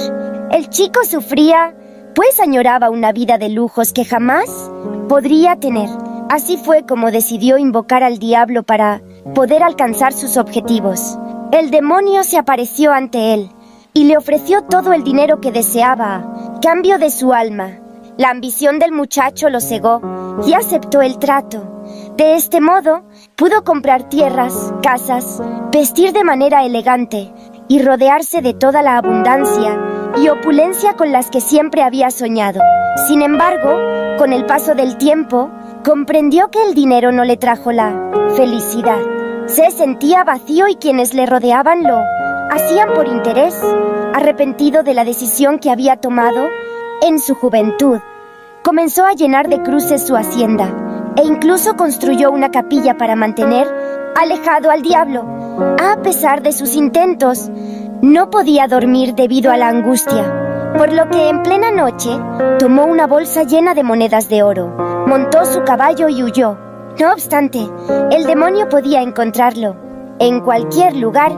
El chico sufría, pues añoraba una vida de lujos que jamás podría tener. Así fue como decidió invocar al diablo para poder alcanzar sus objetivos. El demonio se apareció ante él y le ofreció todo el dinero que deseaba a cambio de su alma. La ambición del muchacho lo cegó y aceptó el trato. De este modo, pudo comprar tierras, casas, vestir de manera elegante y rodearse de toda la abundancia y opulencia con las que siempre había soñado. Sin embargo, con el paso del tiempo, comprendió que el dinero no le trajo la felicidad. Se sentía vacío y quienes le rodeaban lo hacían por interés. Arrepentido de la decisión que había tomado en su juventud, comenzó a llenar de cruces su hacienda e incluso construyó una capilla para mantener alejado al diablo. A pesar de sus intentos, no podía dormir debido a la angustia, por lo que en plena noche tomó una bolsa llena de monedas de oro, montó su caballo y huyó. No obstante, el demonio podía encontrarlo en cualquier lugar,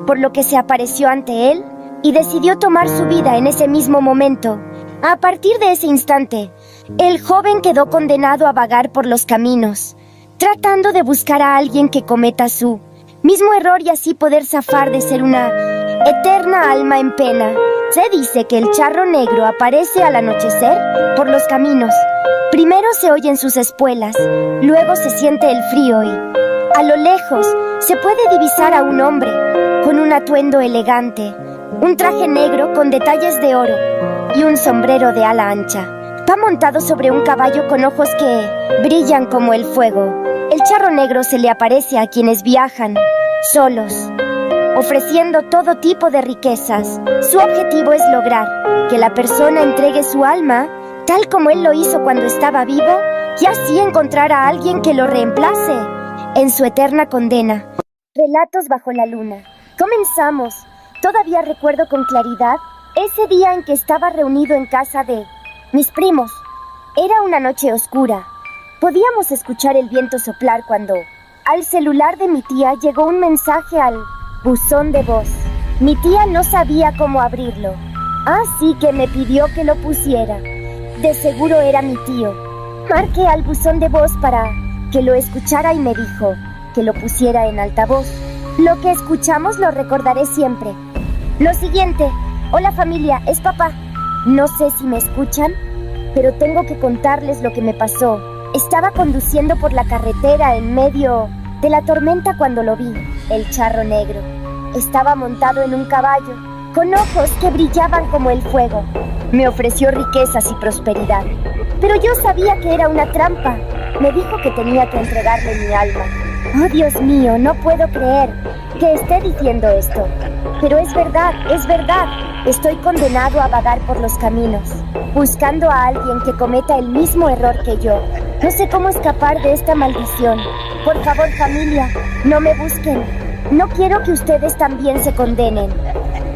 por lo que se apareció ante él y decidió tomar su vida en ese mismo momento. A partir de ese instante, el joven quedó condenado a vagar por los caminos, tratando de buscar a alguien que cometa su mismo error y así poder zafar de ser una eterna alma en pena. Se dice que el charro negro aparece al anochecer por los caminos. Primero se oyen sus espuelas, luego se siente el frío y, a lo lejos, se puede divisar a un hombre con un atuendo elegante, un traje negro con detalles de oro y un sombrero de ala ancha. Va montado sobre un caballo con ojos que brillan como el fuego. El charro negro se le aparece a quienes viajan solos, ofreciendo todo tipo de riquezas. Su objetivo es lograr que la persona entregue su alma, tal como él lo hizo cuando estaba vivo, y así encontrar a alguien que lo reemplace en su eterna condena. Relatos bajo la luna. Comenzamos. Todavía recuerdo con claridad ese día en que estaba reunido en casa de mis primos. Era una noche oscura. Podíamos escuchar el viento soplar cuando al celular de mi tía llegó un mensaje al buzón de voz. Mi tía no sabía cómo abrirlo, así que me pidió que lo pusiera. De seguro era mi tío. Marqué al buzón de voz para que lo escuchara y me dijo que lo pusiera en altavoz. Lo que escuchamos lo recordaré siempre. Lo siguiente: hola familia, es papá. No sé si me escuchan, pero tengo que contarles lo que me pasó. Estaba conduciendo por la carretera en medio de la tormenta cuando lo vi. El charro negro estaba montado en un caballo, con ojos que brillaban como el fuego. Me ofreció riquezas y prosperidad, pero yo sabía que era una trampa. Me dijo que tenía que entregarle mi alma. Oh, Dios mío, no puedo creer que esté diciendo esto. Pero es verdad, es verdad. Estoy condenado a vagar por los caminos, buscando a alguien que cometa el mismo error que yo. No sé cómo escapar de esta maldición. Por favor, familia, no me busquen. No quiero que ustedes también se condenen.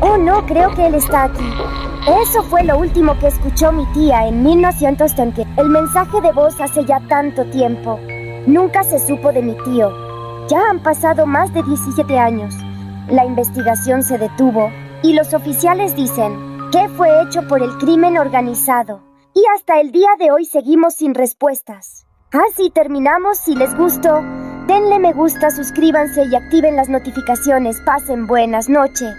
Oh, no, creo que él está aquí. Eso fue lo último que escuchó mi tía en 1930. El mensaje de voz hace ya tanto tiempo. Nunca se supo de mi tío. Ya han pasado más de 17 años. La investigación se detuvo y los oficiales dicen que fue hecho por el crimen organizado. Y hasta el día de hoy seguimos sin respuestas. Así terminamos. Si les gustó, denle me gusta, suscríbanse y activen las notificaciones. Pasen buenas noches.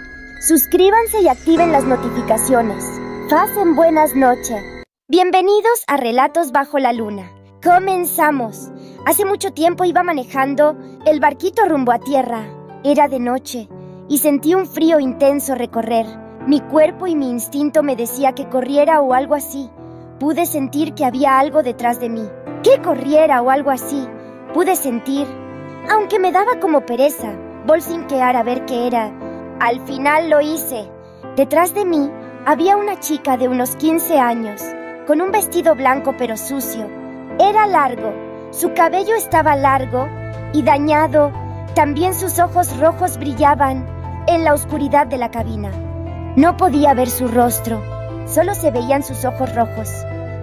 Suscríbanse y activen las notificaciones. Pasen buenas noches. Bienvenidos a Relatos bajo la luna. Comenzamos. Hace mucho tiempo iba manejando el barquito rumbo a tierra. Era de noche y sentí un frío intenso recorrer. Mi cuerpo y mi instinto me decía que corriera o algo así. Pude sentir que había algo detrás de mí. Que corriera o algo así. Pude sentir, aunque me daba como pereza, bolsinquear a ver qué era. Al final lo hice. Detrás de mí había una chica de unos 15 años, con un vestido blanco pero sucio, Era largo, su cabello estaba largo y dañado, también sus ojos rojos brillaban en la oscuridad de la cabina. No podía ver su rostro, solo se veían sus ojos rojos.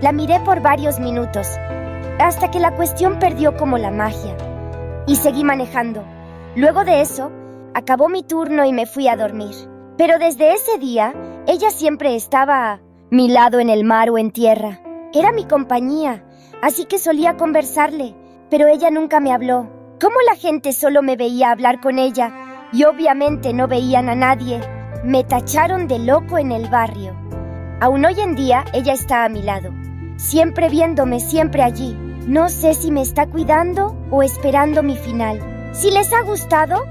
La miré por varios minutos, hasta que la cuestión perdió como la magia, y seguí manejando. Luego de eso, acabó mi turno y me fui a dormir. Pero desde ese día, ella siempre estaba a mi lado en el mar o en tierra. Era mi compañía, así que solía conversarle, pero ella nunca me habló. Como la gente solo me veía hablar con ella, y obviamente no veían a nadie, me tacharon de loco en el barrio. Aún hoy en día, ella está a mi lado, siempre viéndome, siempre allí. No sé si me está cuidando o esperando mi final. Si les ha gustado,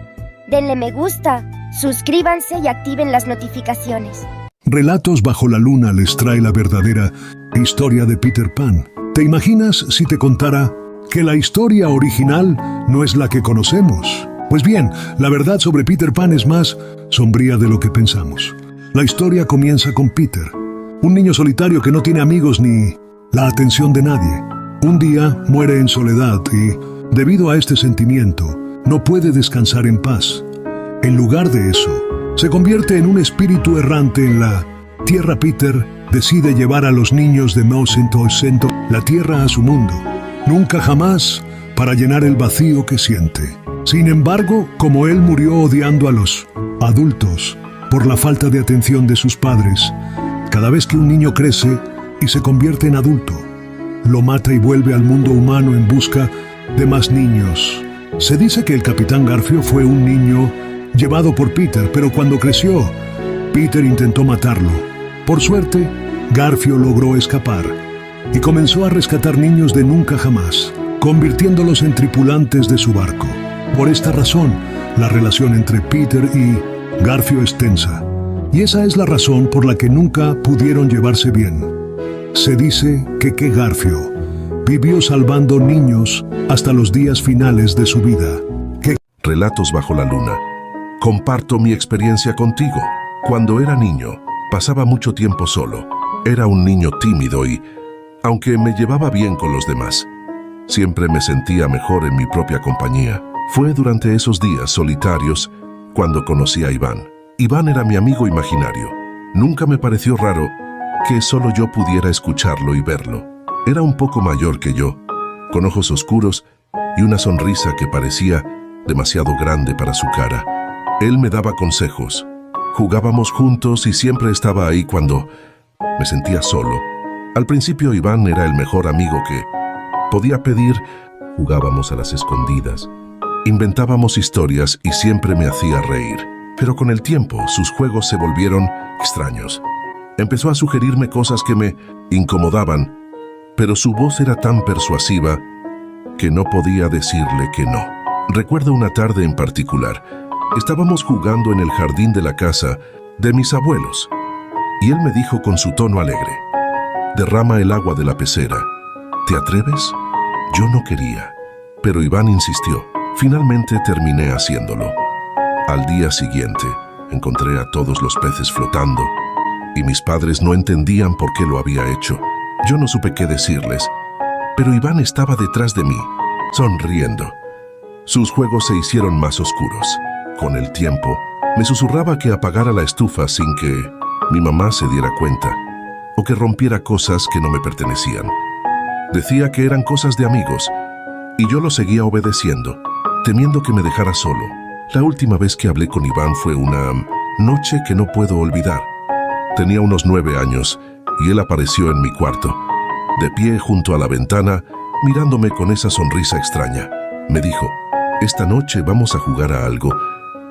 denle me gusta, suscríbanse y activen las notificaciones. Relatos bajo la luna les trae la verdadera historia de Peter Pan. ¿Te imaginas si te contara que la historia original no es la que conocemos? Pues bien, la verdad sobre Peter Pan es más sombría de lo que pensamos. La historia comienza con Peter, un niño solitario que no tiene amigos ni la atención de nadie. Un día muere en soledad y, debido a este sentimiento, no puede descansar en paz. En lugar de eso, se convierte en un espíritu errante en la Tierra. Peter decide llevar a los niños de Mount la Tierra a su mundo, nunca jamás para llenar el vacío que siente. Sin embargo, como él murió odiando a los adultos por la falta de atención de sus padres, cada vez que un niño crece y se convierte en adulto, lo mata y vuelve al mundo humano en busca de más niños. Se dice que el Capitán Garfio fue un niño llevado por Peter, pero cuando creció, Peter intentó matarlo. Por suerte, Garfio logró escapar y comenzó a rescatar niños de nunca jamás, convirtiéndolos en tripulantes de su barco. Por esta razón, la relación entre Peter y Garfio es tensa, y esa es la razón por la que nunca pudieron llevarse bien. Se dice que Garfio vivió salvando niños hasta los días finales de su vida. Relatos bajo la luna. Comparto mi experiencia contigo. Cuando era niño, pasaba mucho tiempo solo. Era un niño tímido y, aunque me llevaba bien con los demás, siempre me sentía mejor en mi propia compañía. Fue durante esos días solitarios cuando conocí a Iván. Iván era mi amigo imaginario. Nunca me pareció raro que solo yo pudiera escucharlo y verlo. Era un poco mayor que yo, con ojos oscuros y una sonrisa que parecía demasiado grande para su cara. Él me daba consejos. Jugábamos juntos y siempre estaba ahí cuando me sentía solo. Al principio Iván era el mejor amigo que podía pedir. Jugábamos a las escondidas. Inventábamos historias y siempre me hacía reír. Pero con el tiempo sus juegos se volvieron extraños. Empezó a sugerirme cosas que me incomodaban, pero su voz era tan persuasiva que no podía decirle que no. Recuerdo una tarde en particular. Estábamos jugando en el jardín de la casa de mis abuelos, y él me dijo con su tono alegre: derrama el agua de la pecera. ¿Te atreves? Yo no quería, pero Iván insistió. Finalmente terminé haciéndolo. Al día siguiente, encontré a todos los peces flotando, y mis padres no entendían por qué lo había hecho. Yo no supe qué decirles, pero Iván estaba detrás de mí, sonriendo. Sus juegos se hicieron más oscuros. Con el tiempo, me susurraba que apagara la estufa sin que mi mamá se diera cuenta, o que rompiera cosas que no me pertenecían. Decía que eran cosas de amigos, y yo lo seguía obedeciendo, temiendo que me dejara solo. La última vez que hablé con Iván fue una noche que no puedo olvidar. Tenía unos 9 años, y él apareció en mi cuarto, de pie junto a la ventana, mirándome con esa sonrisa extraña. Me dijo: esta noche vamos a jugar a algo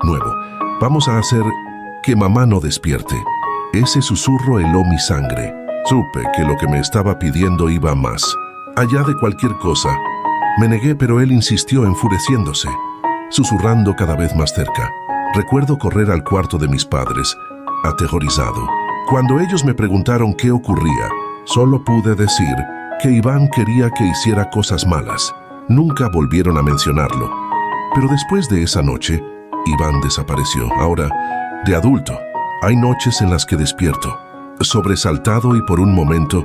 nuevo. Vamos a hacer que mamá no despierte. Ese susurro heló mi sangre. Supe que lo que me estaba pidiendo iba más allá de cualquier cosa. Me negué, pero él insistió, enfureciéndose, susurrando cada vez más cerca. Recuerdo correr al cuarto de mis padres, aterrorizado. Cuando ellos me preguntaron qué ocurría, solo pude decir que Iván quería que hiciera cosas malas. Nunca volvieron a mencionarlo. Pero después de esa noche, Iván desapareció. Ahora, de adulto, hay noches en las que despierto, sobresaltado, y por un momento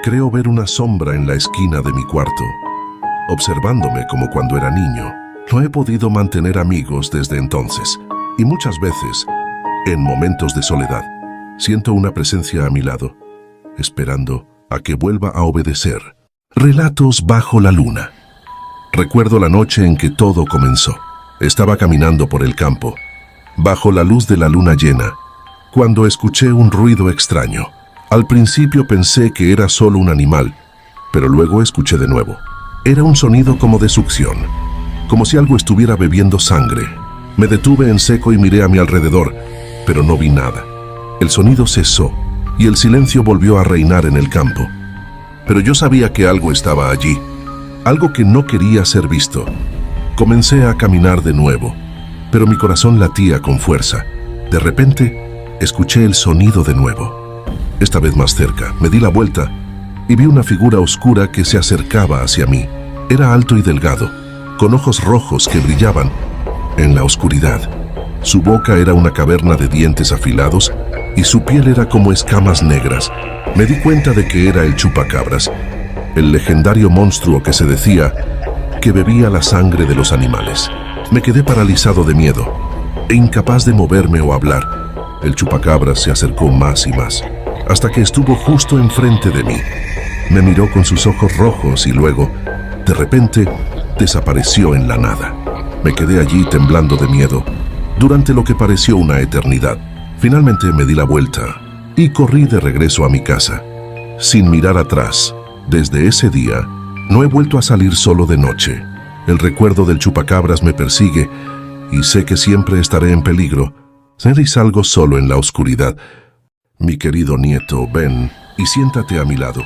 Creo ver una sombra en la esquina de mi cuarto, observándome como cuando era niño. No he podido mantener amigos desde entonces, y muchas veces, en momentos de soledad, siento una presencia a mi lado, esperando a que vuelva a obedecer. Relatos bajo la luna. Recuerdo la noche en que todo comenzó. Estaba caminando por el campo, bajo la luz de la luna llena, cuando escuché un ruido extraño. Al principio pensé que era solo un animal, pero luego escuché de nuevo. Era un sonido como de succión, como si algo estuviera bebiendo sangre. Me detuve en seco y miré a mi alrededor, pero no vi nada. El sonido cesó y el silencio volvió a reinar en el campo. Pero yo sabía que algo estaba allí, algo que no quería ser visto. Comencé a caminar de nuevo, pero mi corazón latía con fuerza. De repente, escuché el sonido de nuevo. Esta vez más cerca, me di la vuelta y vi una figura oscura que se acercaba hacia mí. Era alto y delgado, con ojos rojos que brillaban en la oscuridad. Su boca era una caverna de dientes afilados y su piel era como escamas negras. Me di cuenta de que era el chupacabras, el legendario monstruo que se decía que bebía la sangre de los animales. Me quedé paralizado de miedo e incapaz de moverme o hablar. El chupacabras se acercó más y más, hasta que estuvo justo enfrente de mí. Me miró con sus ojos rojos y luego, de repente, desapareció en la nada. Me quedé allí temblando de miedo durante lo que pareció una eternidad. Finalmente me di la vuelta y corrí de regreso a mi casa, sin mirar atrás. Desde ese día, no he vuelto a salir solo de noche. El recuerdo del chupacabras me persigue y sé que siempre estaré en peligro si salgo solo en la oscuridad. Mi querido nieto, ven y siéntate a mi lado.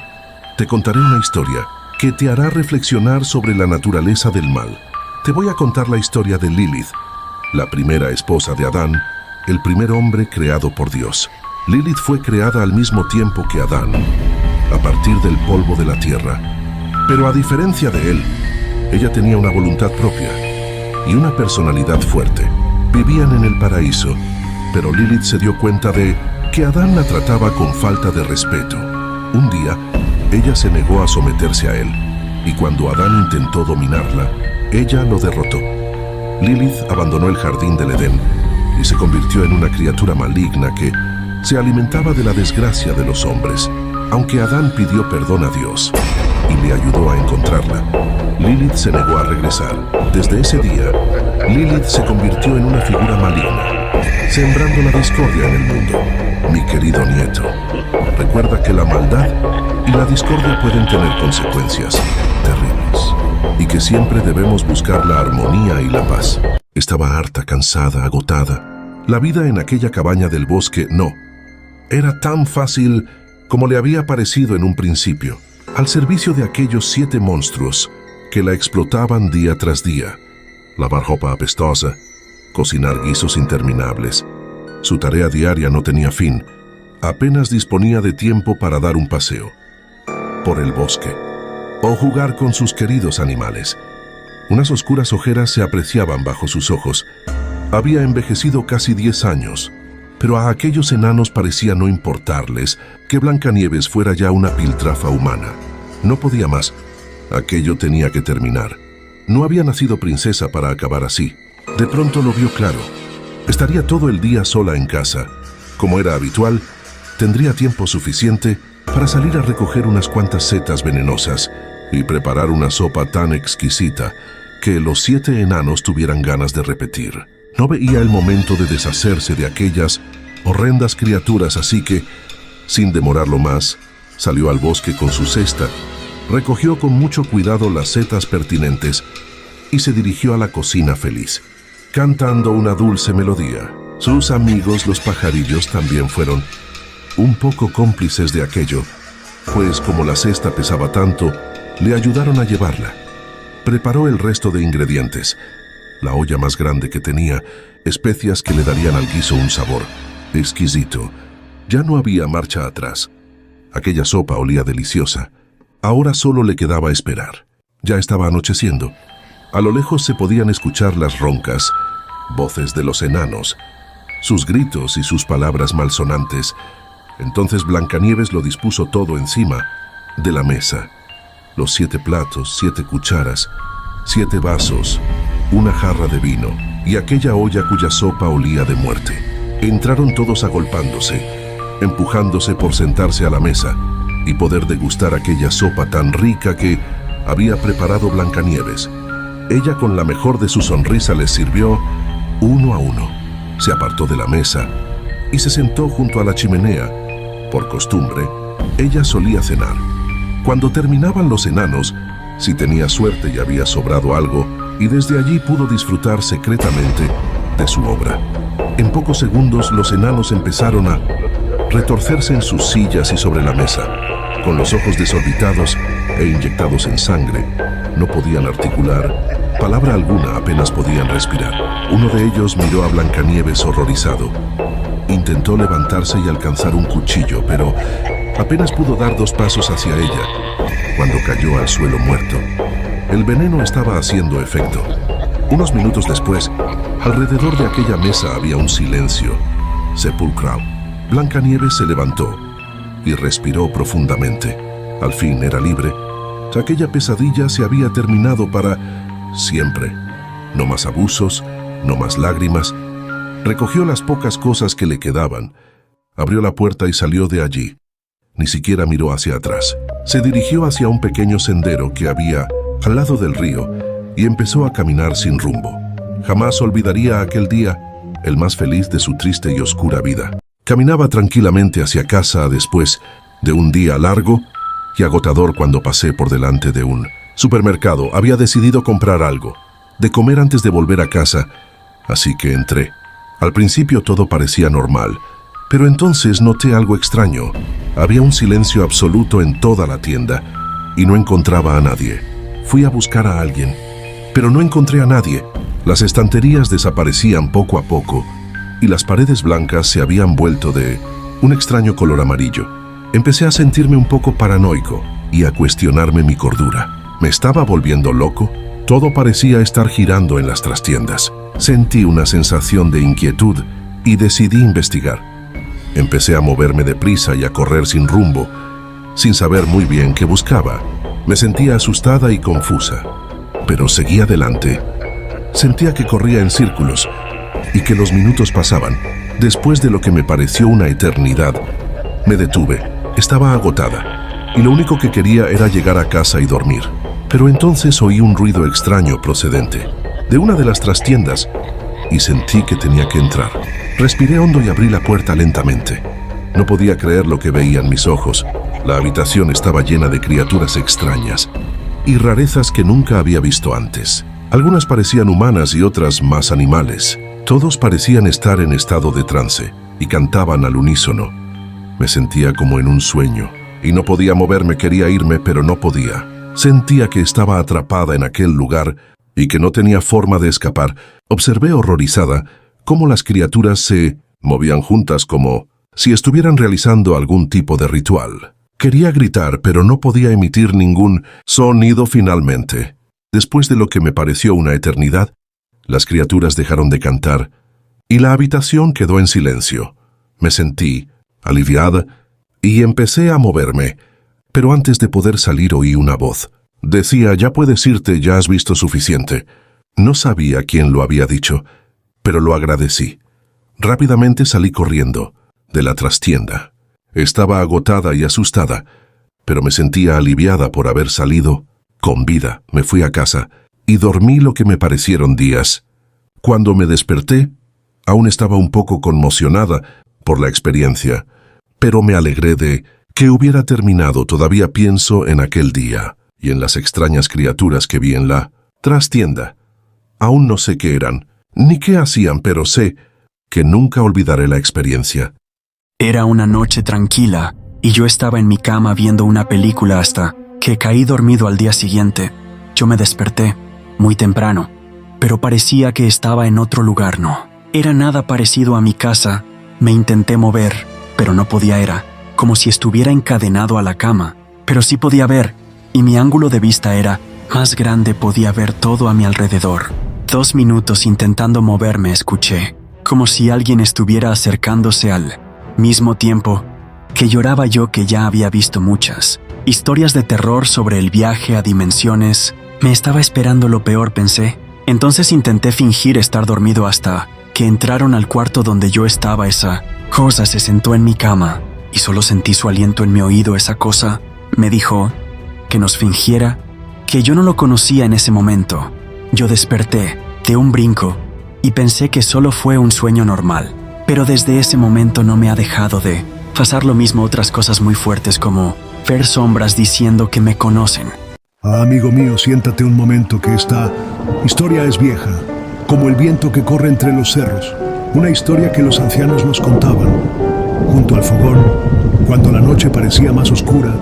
Te contaré una historia que te hará reflexionar sobre la naturaleza del mal. Te voy a contar la historia de Lilith, la primera esposa de Adán, el primer hombre creado por Dios. Lilith fue creada al mismo tiempo que Adán, a partir del polvo de la tierra. Pero a diferencia de él, ella tenía una voluntad propia y una personalidad fuerte. Vivían en el paraíso, pero Lilith se dio cuenta de que Adán la trataba con falta de respeto. Un día, ella se negó a someterse a él, y cuando Adán intentó dominarla, ella lo derrotó. Lilith abandonó el jardín del Edén y se convirtió en una criatura maligna que se alimentaba de la desgracia de los hombres. Aunque Adán pidió perdón a Dios y le ayudó a encontrarla, Lilith se negó a regresar. Desde ese día, Lilith se convirtió en una figura maligna, sembrando la discordia en el mundo. Mi querido nieto, recuerda que la maldad y la discordia pueden tener consecuencias terribles y que siempre debemos buscar la armonía y la paz. Estaba harta, cansada, agotada. La vida en aquella cabaña del bosque no era tan fácil como le había parecido en un principio, al servicio de aquellos 7 monstruos que la explotaban día tras día. Lavar ropa apestosa, cocinar guisos interminables. Su tarea diaria no tenía fin. Apenas disponía de tiempo para dar un paseo por el bosque o jugar con sus queridos animales. Unas oscuras ojeras se apreciaban bajo sus ojos. Había envejecido casi 10 años, pero a aquellos enanos parecía no importarles que Blancanieves fuera ya una piltrafa humana. No podía más. Aquello tenía que terminar. No había nacido princesa para acabar así. De pronto lo vio claro. Estaría todo el día sola en casa. Como era habitual, tendría tiempo suficiente para salir a recoger unas cuantas setas venenosas y preparar una sopa tan exquisita que los 7 enanos tuvieran ganas de repetir. No veía el momento de deshacerse de aquellas horrendas criaturas, así que, sin demorarlo más, salió al bosque con su cesta, recogió con mucho cuidado las setas pertinentes y se dirigió a la cocina feliz, cantando una dulce melodía. Sus amigos, los pajarillos, también fueron un poco cómplices de aquello, pues como la cesta pesaba tanto, le ayudaron a llevarla. Preparó el resto de ingredientes, la olla más grande que tenía, especias que le darían al guiso un sabor exquisito. Ya no había marcha atrás. Aquella sopa olía deliciosa. Ahora solo le quedaba esperar. Ya estaba anocheciendo. A lo lejos se podían escuchar las roncas voces de los enanos, sus gritos y sus palabras malsonantes. Entonces Blancanieves lo dispuso todo encima de la mesa. Los 7 platos, 7 cucharas, 7 vasos, una jarra de vino y aquella olla cuya sopa olía de muerte. Entraron todos agolpándose, empujándose por sentarse a la mesa y poder degustar aquella sopa tan rica que había preparado Blancanieves. Ella, con la mejor de su sonrisa, les sirvió uno a uno. Se apartó de la mesa y se sentó junto a la chimenea. Por costumbre, ella solía cenar. Cuando terminaban los enanos, si tenía suerte y había sobrado algo, y desde allí pudo disfrutar secretamente de su obra. En pocos segundos los enanos empezaron a retorcerse en sus sillas y sobre la mesa. Con los ojos desorbitados e inyectados en sangre, no podían articular palabra alguna, apenas podían respirar. Uno de ellos miró a Blancanieves horrorizado. Intentó levantarse y alcanzar un cuchillo, pero apenas pudo dar 2 pasos hacia ella, cuando cayó al suelo muerto. El veneno estaba haciendo efecto. Unos minutos después, alrededor de aquella mesa había un silencio sepulcral. Blancanieves se levantó y respiró profundamente. Al fin era libre. Aquella pesadilla se había terminado para siempre. No más abusos, no más lágrimas. Recogió las pocas cosas que le quedaban, abrió la puerta y salió de allí. Ni siquiera miró hacia atrás. Se dirigió hacia un pequeño sendero que había al lado del río y empezó a caminar sin rumbo. Jamás olvidaría aquel día, el más feliz de su triste y oscura vida. Caminaba tranquilamente hacia casa después de un día largo y agotador. Cuando pasé por delante de un supermercado, había decidido comprar algo de comer antes de volver a casa, así que entré. Al principio todo parecía normal, pero entonces noté algo extraño. Había un silencio absoluto en toda la tienda y no encontraba a nadie. Fui a buscar a alguien, pero no encontré a nadie. Las estanterías desaparecían poco a poco y las paredes blancas se habían vuelto de un extraño color amarillo. Empecé a sentirme un poco paranoico y a cuestionarme mi cordura. ¿Me estaba volviendo loco? Todo parecía estar girando en las trastiendas. Sentí una sensación de inquietud y decidí investigar. Empecé a moverme deprisa y a correr sin rumbo, sin saber muy bien qué buscaba. Me sentía asustada y confusa, pero seguí adelante. Sentía que corría en círculos y que los minutos pasaban. Después de lo que me pareció una eternidad, me detuve. Estaba agotada y lo único que quería era llegar a casa y dormir. Pero entonces oí un ruido extraño procedente de una de las trastiendas y sentí que tenía que entrar. Respiré hondo y abrí la puerta lentamente. No podía creer lo que veían mis ojos. La habitación estaba llena de criaturas extrañas y rarezas que nunca había visto antes. Algunas parecían humanas y otras más animales. Todos parecían estar en estado de trance y cantaban al unísono. Me sentía como en un sueño y no podía moverme. Quería irme, pero no podía. Sentía que estaba atrapada en aquel lugar y que no tenía forma de escapar. Observé horrorizada cómo las criaturas se movían juntas como si estuvieran realizando algún tipo de ritual. Quería gritar, pero no podía emitir ningún sonido. Finalmente, después de lo que me pareció una eternidad, las criaturas dejaron de cantar y la habitación quedó en silencio. Me sentí aliviada y empecé a moverme, pero antes de poder salir oí una voz. Decía: ya puedes irte, ya has visto suficiente. No sabía quién lo había dicho, pero lo agradecí. Rápidamente salí corriendo de la trastienda. Estaba agotada y asustada, pero me sentía aliviada por haber salido con vida. Me fui a casa y dormí lo que me parecieron días. Cuando me desperté, aún estaba un poco conmocionada por la experiencia, pero me alegré de que hubiera terminado. Todavía pienso en aquel día y en las extrañas criaturas que vi en la trastienda. Aún no sé qué eran, ni qué hacían, pero sé que nunca olvidaré la experiencia. Era una noche tranquila y yo estaba en mi cama viendo una película hasta que caí dormido. Al día siguiente, yo me desperté muy temprano, pero parecía que estaba en otro lugar. No era nada parecido a mi casa. Me intenté mover, pero no podía. Era como si estuviera encadenado a la cama, pero sí podía ver, y mi ángulo de vista era más grande. Podía ver todo a mi alrededor. 2 minutos intentando moverme, escuché como si alguien estuviera acercándose al mismo tiempo que lloraba yo, que ya había visto muchas Historias de terror sobre el viaje a dimensiones. Me estaba esperando lo peor, pensé. Entonces intenté fingir estar dormido hasta que entraron al cuarto donde yo estaba. Esa cosa se sentó en mi cama y solo sentí su aliento en mi oído. Esa cosa me dijo que nos fingiera que yo no lo conocía en ese momento. Yo desperté de un brinco y pensé que solo fue un sueño normal. Pero desde ese momento no me ha dejado de pasar lo mismo. Otras cosas muy fuertes como ver sombras diciendo que me conocen. Amigo mío, siéntate un momento, que esta historia es vieja, como el viento que corre entre los cerros. Una historia que los ancianos nos contaban, junto al fogón, cuando la noche parecía más oscura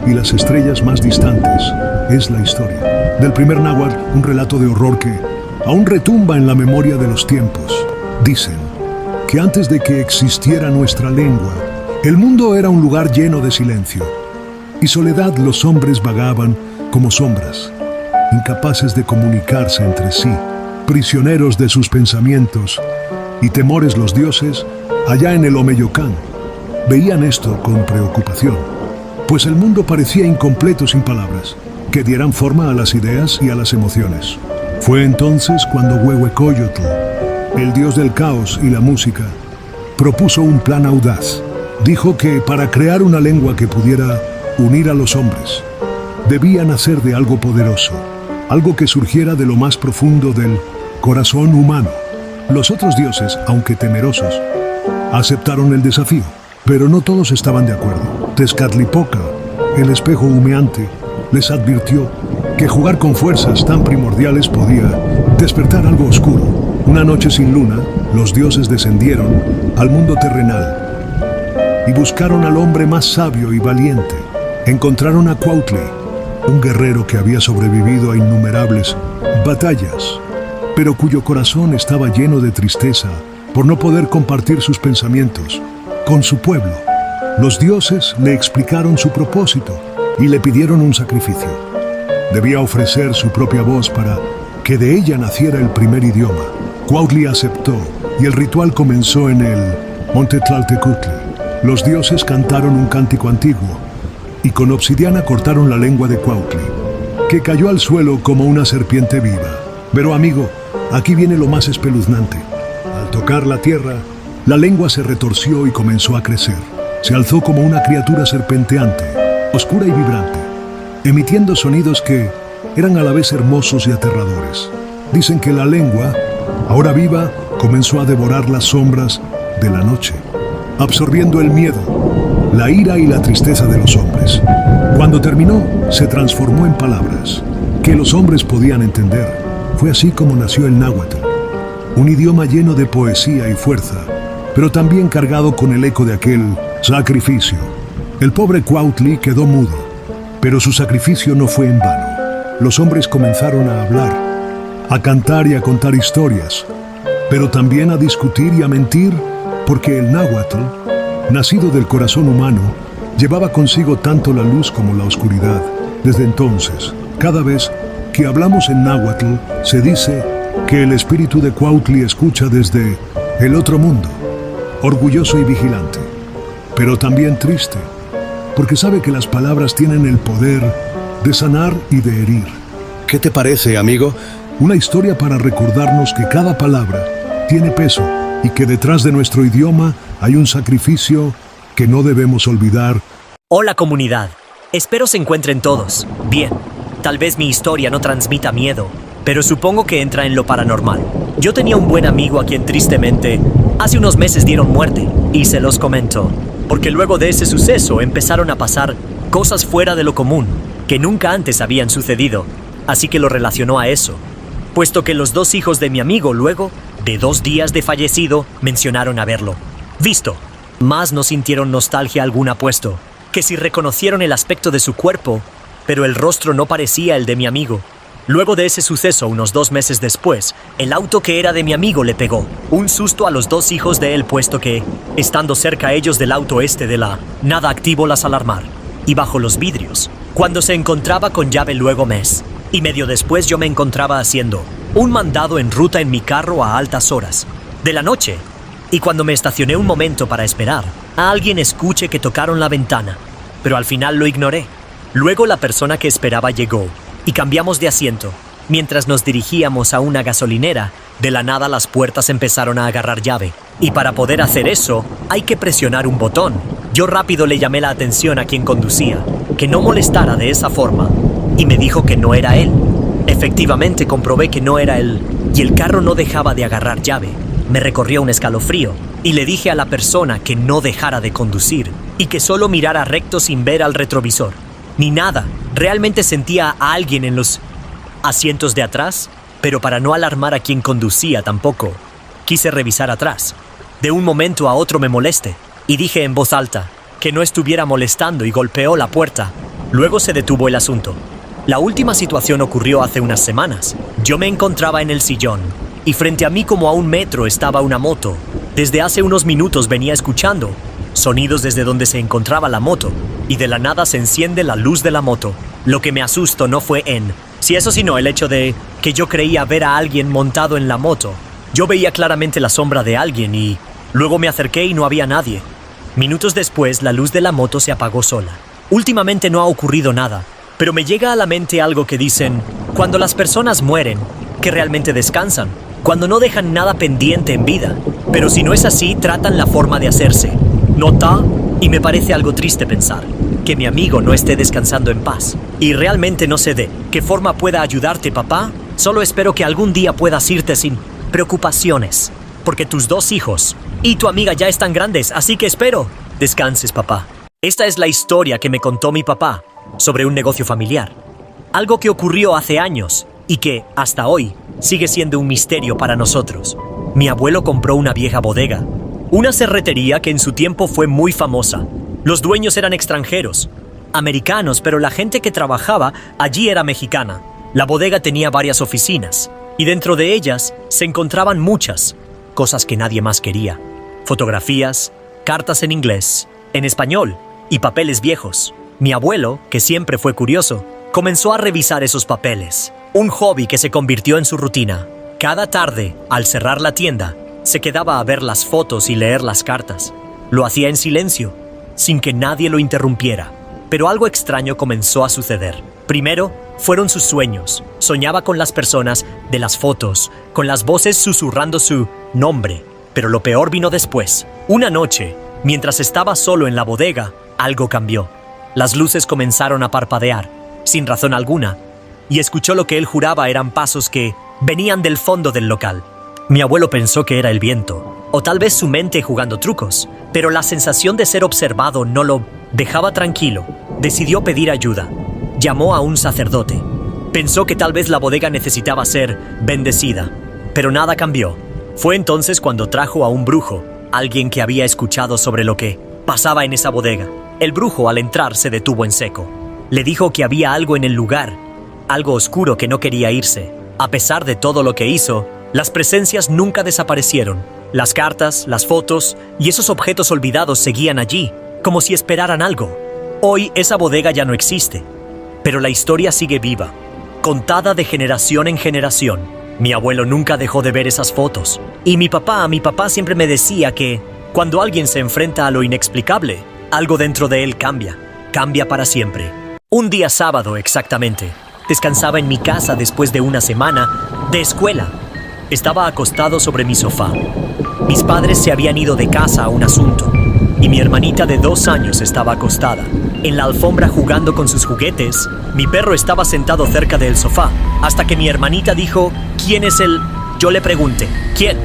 y las estrellas más distantes. Es la historia del primer náhuatl, un relato de horror que aún retumba en la memoria de los tiempos. Dicen que antes de que existiera nuestra lengua, el mundo era un lugar lleno de silencio y soledad. Los hombres vagaban como sombras, incapaces de comunicarse entre sí, prisioneros de sus pensamientos y temores. Los dioses, allá en el Omeyocán, veían esto con preocupación, pues el mundo parecía incompleto sin palabras que dieran forma a las ideas y a las emociones. Fue entonces cuando Huehuecoyotl, el dios del caos y la música, propuso un plan audaz. Dijo que para crear una lengua que pudiera unir a los hombres, debía nacer de algo poderoso, algo que surgiera de lo más profundo del corazón humano. Los otros dioses, aunque temerosos, aceptaron el desafío, pero no todos estaban de acuerdo. Tezcatlipoca, el espejo humeante, les advirtió que jugar con fuerzas tan primordiales podía despertar algo oscuro. Una noche sin luna, los dioses descendieron al mundo terrenal y buscaron al hombre más sabio y valiente. Encontraron a Cuautli, un guerrero que había sobrevivido a innumerables batallas, pero cuyo corazón estaba lleno de tristeza por no poder compartir sus pensamientos con su pueblo. Los dioses le explicaron su propósito y le pidieron un sacrificio. Debía ofrecer su propia voz para que de ella naciera el primer idioma. Cuautli aceptó y el ritual comenzó en el Monte Tlaltecutli. Los dioses cantaron un cántico antiguo y con obsidiana cortaron la lengua de Cuautli, que cayó al suelo como una serpiente viva. Pero amigo, aquí viene lo más espeluznante. Al tocar la tierra, la lengua se retorció y comenzó a crecer. Se alzó como una criatura serpenteante, oscura y vibrante, emitiendo sonidos que eran a la vez hermosos y aterradores. Dicen que la lengua, ahora viva, comenzó a devorar las sombras de la noche, absorbiendo el miedo, la ira y la tristeza de los hombres. Cuando terminó, se transformó en palabras que los hombres podían entender. Fue así como nació el náhuatl, un idioma lleno de poesía y fuerza, pero también cargado con el eco de aquel sacrificio. El pobre Cuautli quedó mudo, pero su sacrificio no fue en vano. Los hombres comenzaron a hablar, a cantar y a contar historias, pero también a discutir y a mentir, porque el náhuatl, nacido del corazón humano, llevaba consigo tanto la luz como la oscuridad. Desde entonces, cada vez que hablamos en náhuatl, se dice que el espíritu de Cuautli escucha desde el otro mundo, orgulloso y vigilante, pero también triste, porque sabe que las palabras tienen el poder de sanar y de herir. ¿Qué te parece, amigo? Una historia para recordarnos que cada palabra tiene peso y que detrás de nuestro idioma hay un sacrificio que no debemos olvidar. Hola comunidad, espero se encuentren todos bien. Tal vez mi historia no transmita miedo, pero supongo que entra en lo paranormal. Yo tenía un buen amigo a quien tristemente hace unos meses dieron muerte, y se los comento, porque luego de ese suceso empezaron a pasar cosas fuera de lo común, que nunca antes habían sucedido, así que lo relacionó a eso, puesto que los dos hijos de mi amigo luego de 2 días de fallecido mencionaron haberlo visto. Más no sintieron nostalgia alguna, puesto que sí reconocieron el aspecto de su cuerpo, pero el rostro no parecía el de mi amigo. Luego de ese suceso, unos 2 meses después, el auto que era de mi amigo le pegó un susto a los 2 hijos de él, puesto que, estando cerca ellos del auto de la nada activó las alarmar, y bajo los vidrios, cuando se encontraba con llave luego mes, y medio después yo me encontraba haciendo un mandado en ruta en mi carro a altas horas de la noche, y cuando me estacioné un momento para esperar, a alguien escuché que tocaron la ventana, pero al final lo ignoré. Luego la persona que esperaba llegó y cambiamos de asiento. Mientras nos dirigíamos a una gasolinera, de la nada las puertas empezaron a agarrar llave. Y para poder hacer eso, hay que presionar un botón. Yo rápido le llamé la atención a quien conducía, que no molestara de esa forma, y me dijo que no era él. Efectivamente comprobé que no era él, y el carro no dejaba de agarrar llave. Me recorrió un escalofrío, y le dije a la persona que no dejara de conducir, y que solo mirara recto sin ver al retrovisor. Ni nada, realmente sentía a alguien en los asientos de atrás, pero para no alarmar a quien conducía tampoco, quise revisar atrás. De un momento a otro me molesté, y dije en voz alta que no estuviera molestando y golpeó la puerta. Luego se detuvo el asunto. La última situación ocurrió hace unas semanas. Yo me encontraba en el sillón, y frente a mí como a 1 metro estaba una moto. Desde hace unos minutos venía escuchando sonidos desde donde se encontraba la moto, y de la nada se enciende la luz de la moto. Lo que me asustó no fue si eso sino el hecho de que yo creía ver a alguien montado en la moto. Yo veía claramente la sombra de alguien y luego me acerqué y no había nadie. Minutos después la luz de la moto se apagó sola. Últimamente no ha ocurrido nada, pero me llega a la mente algo que dicen cuando las personas mueren, que realmente descansan, cuando no dejan nada pendiente en vida. Pero si no es así, tratan la forma de hacerse. ¿Nota? Y me parece algo triste pensar que mi amigo no esté descansando en paz. Y realmente no sé de qué forma pueda ayudarte, papá. Solo espero que algún día puedas irte sin preocupaciones, porque tus 2 hijos y tu amiga ya están grandes, así que espero descanses, papá. Esta es la historia que me contó mi papá sobre un negocio familiar. Algo que ocurrió hace años y que, hasta hoy, sigue siendo un misterio para nosotros. Mi abuelo compró una vieja bodega, una cerretería que en su tiempo fue muy famosa. Los dueños eran extranjeros, americanos, pero la gente que trabajaba allí era mexicana. La bodega tenía varias oficinas, y dentro de ellas se encontraban muchas cosas que nadie más quería. Fotografías, cartas en inglés, en español y papeles viejos. Mi abuelo, que siempre fue curioso, comenzó a revisar esos papeles. Un hobby que se convirtió en su rutina. Cada tarde, al cerrar la tienda, se quedaba a ver las fotos y leer las cartas. Lo hacía en silencio, sin que nadie lo interrumpiera. Pero algo extraño comenzó a suceder. Primero, fueron sus sueños. Soñaba con las personas de las fotos, con las voces susurrando su nombre. Pero lo peor vino después. Una noche, mientras estaba solo en la bodega, algo cambió. Las luces comenzaron a parpadear, sin razón alguna, y escuchó lo que él juraba eran pasos que venían del fondo del local. Mi abuelo pensó que era el viento, o tal vez su mente jugando trucos, pero la sensación de ser observado no lo dejaba tranquilo. Decidió pedir ayuda. Llamó a un sacerdote. Pensó que tal vez la bodega necesitaba ser bendecida, pero nada cambió. Fue entonces cuando trajo a un brujo, alguien que había escuchado sobre lo que pasaba en esa bodega. El brujo, al entrar, se detuvo en seco. Le dijo que había algo en el lugar, algo oscuro que no quería irse. A pesar de todo lo que hizo, las presencias nunca desaparecieron. Las cartas, las fotos y esos objetos olvidados seguían allí, como si esperaran algo. Hoy esa bodega ya no existe, pero la historia sigue viva, contada de generación en generación. Mi abuelo nunca dejó de ver esas fotos, y mi papá siempre me decía que cuando alguien se enfrenta a lo inexplicable, algo dentro de él cambia para siempre. Un día sábado exactamente, descansaba en mi casa después de una semana de escuela. Estaba acostado sobre mi sofá. Mis padres se habían ido de casa a un asunto, y mi hermanita de 2 años estaba acostada. En la alfombra jugando con sus juguetes, mi perro estaba sentado cerca del sofá, hasta que mi hermanita dijo, ¿quién es él? Yo le pregunté, ¿quién?